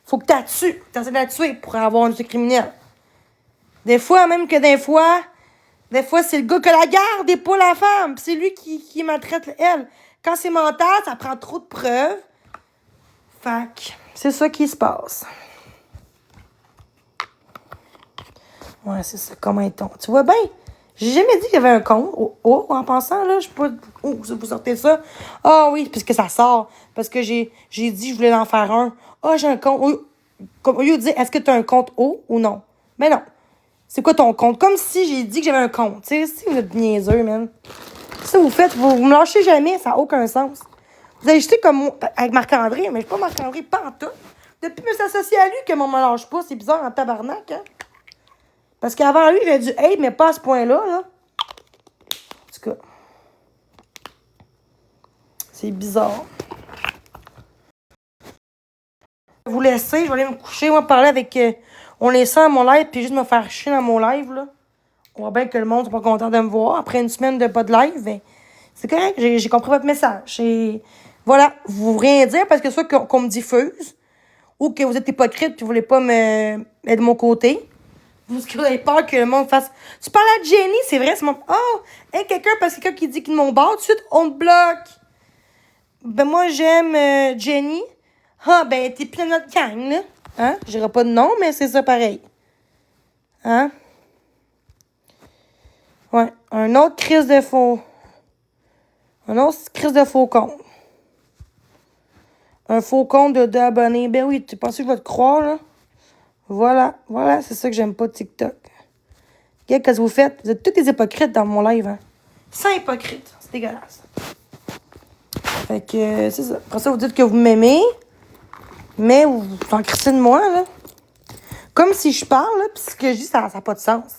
Faut que tu la tues. Tu essaies de la tuer pour avoir une dossier criminel. Des fois, c'est le gars qui a la garde et pas la femme. C'est lui qui maltraite elle. Quand c'est mental, ça prend trop de preuves. Fait que c'est ça qui se passe. Ouais, c'est ça. Comment est-on? Tu vois bien? J'ai jamais dit qu'il y avait un compte. Oh, en pensant, là, je sais pas où vous sortez ça. Ah oui, puisque ça sort. Parce que j'ai dit que je voulais en faire un. Ah, j'ai un compte. Au lieu de dire, est-ce que tu as un compte O ou non? Mais non. C'est quoi ton compte? Comme si j'ai dit que j'avais un compte. Tu sais, si vous êtes niaiseux, man. Ça, vous faites, vous me lâchez jamais. Ça n'a aucun sens. Vous avez jeté comme moi, avec Marc-André, mais je suis pas Marc-André, pas en tout. Depuis que je me suis associée à lui, que mon me lâche pas. C'est bizarre en tabarnak, hein? Parce qu'avant lui, il avait du hate, mais pas à ce point-là, là. En tout cas. C'est bizarre. Je vais vous laisser. Je vais aller me coucher. On va parler avec... on laisse ça à mon live, puis juste me faire chier dans mon live, là. On voit bien que le monde n'est pas content de me voir. Après une semaine de pas de live, ben, c'est correct. J'ai compris votre message. Et voilà. Vous ne rien dire parce que soit qu'on me diffuse ou que vous êtes hypocrite et vous ne voulez pas être de mon côté. Vous avez peur que le monde fasse... Tu parles à Jenny, c'est vrai. C'est mon... Oh! Hey, parce que quelqu'un qui dit qu'il est de mon bord, tout de suite, on te bloque. Ben, moi, j'aime Jenny. Ah, ben, t'es plus dans notre gang, là. Hein? Je dirais pas de nom, mais c'est ça pareil. Hein? Ouais. Un autre crise de faux compte. Un faux compte de abonnés. Ben oui, tu penses que je vais te croire, là? Voilà, c'est ça que j'aime pas de TikTok. Qu'est-ce que vous faites? Vous êtes tous des hypocrites dans mon live, hein? 100 hypocrites. C'est dégueulasse. Fait que, c'est ça. Après ça, vous dites que vous m'aimez, mais vous en crissez de moi, là. Comme si je parle, là, pis ce que je dis, ça n'a pas de sens.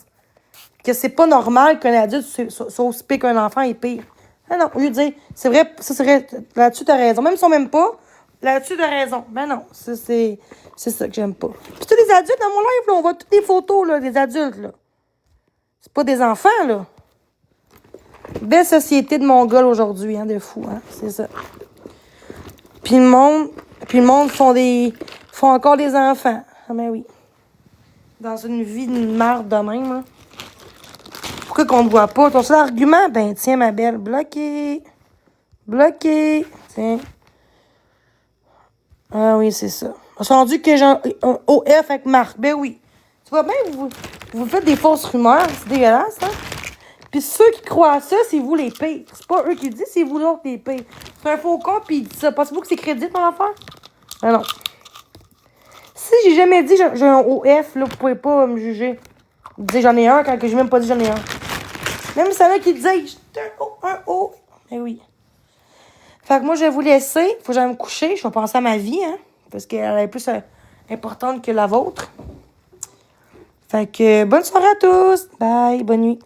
Que c'est pas normal qu'un adulte soit aussi pire qu'un enfant est pire. Ah non, au lieu de dire, c'est vrai, ça serait, là-dessus, t'as raison. Même si on m'aime pas, là-dessus, t'as raison. Ben non, c'est ça que j'aime pas. Puis tous les adultes dans mon live, là, on voit toutes les photos, là, des adultes, là. C'est pas des enfants, là. Belle société de Mongols aujourd'hui, hein, de fou, hein, c'est ça. Puis le monde font encore des enfants. Ah ben oui. Dans une vie de merde de même, là. Pourquoi qu'on ne voit pas? Ton seul argument? Ben, tiens, ma belle, bloqué. Tiens. Ah oui, c'est ça. On s'est rendu que j'ai un OF avec Marc. Ben oui. Tu vois bien, vous faites des fausses rumeurs. C'est dégueulasse, hein? Puis ceux qui croient à ça, c'est vous les pires. C'est pas eux qui le disent, c'est vous l'autre les pires. C'est un faux con, puis il dit ça. Pensez-vous que c'est crédit, mon affaire? Ben non. Si j'ai jamais dit j'ai un OF, là, vous pouvez pas me juger. Vous dites j'en ai un quand j'ai même pas dit j'en ai un. Même si y en a qui disaient j'ai un O. Ben oui. Fait que moi, je vais vous laisser. Faut que j'aille me coucher. Je vais penser à ma vie, hein. Parce qu'elle est plus importante que la vôtre. Fait que bonne soirée à tous. Bye. Bonne nuit.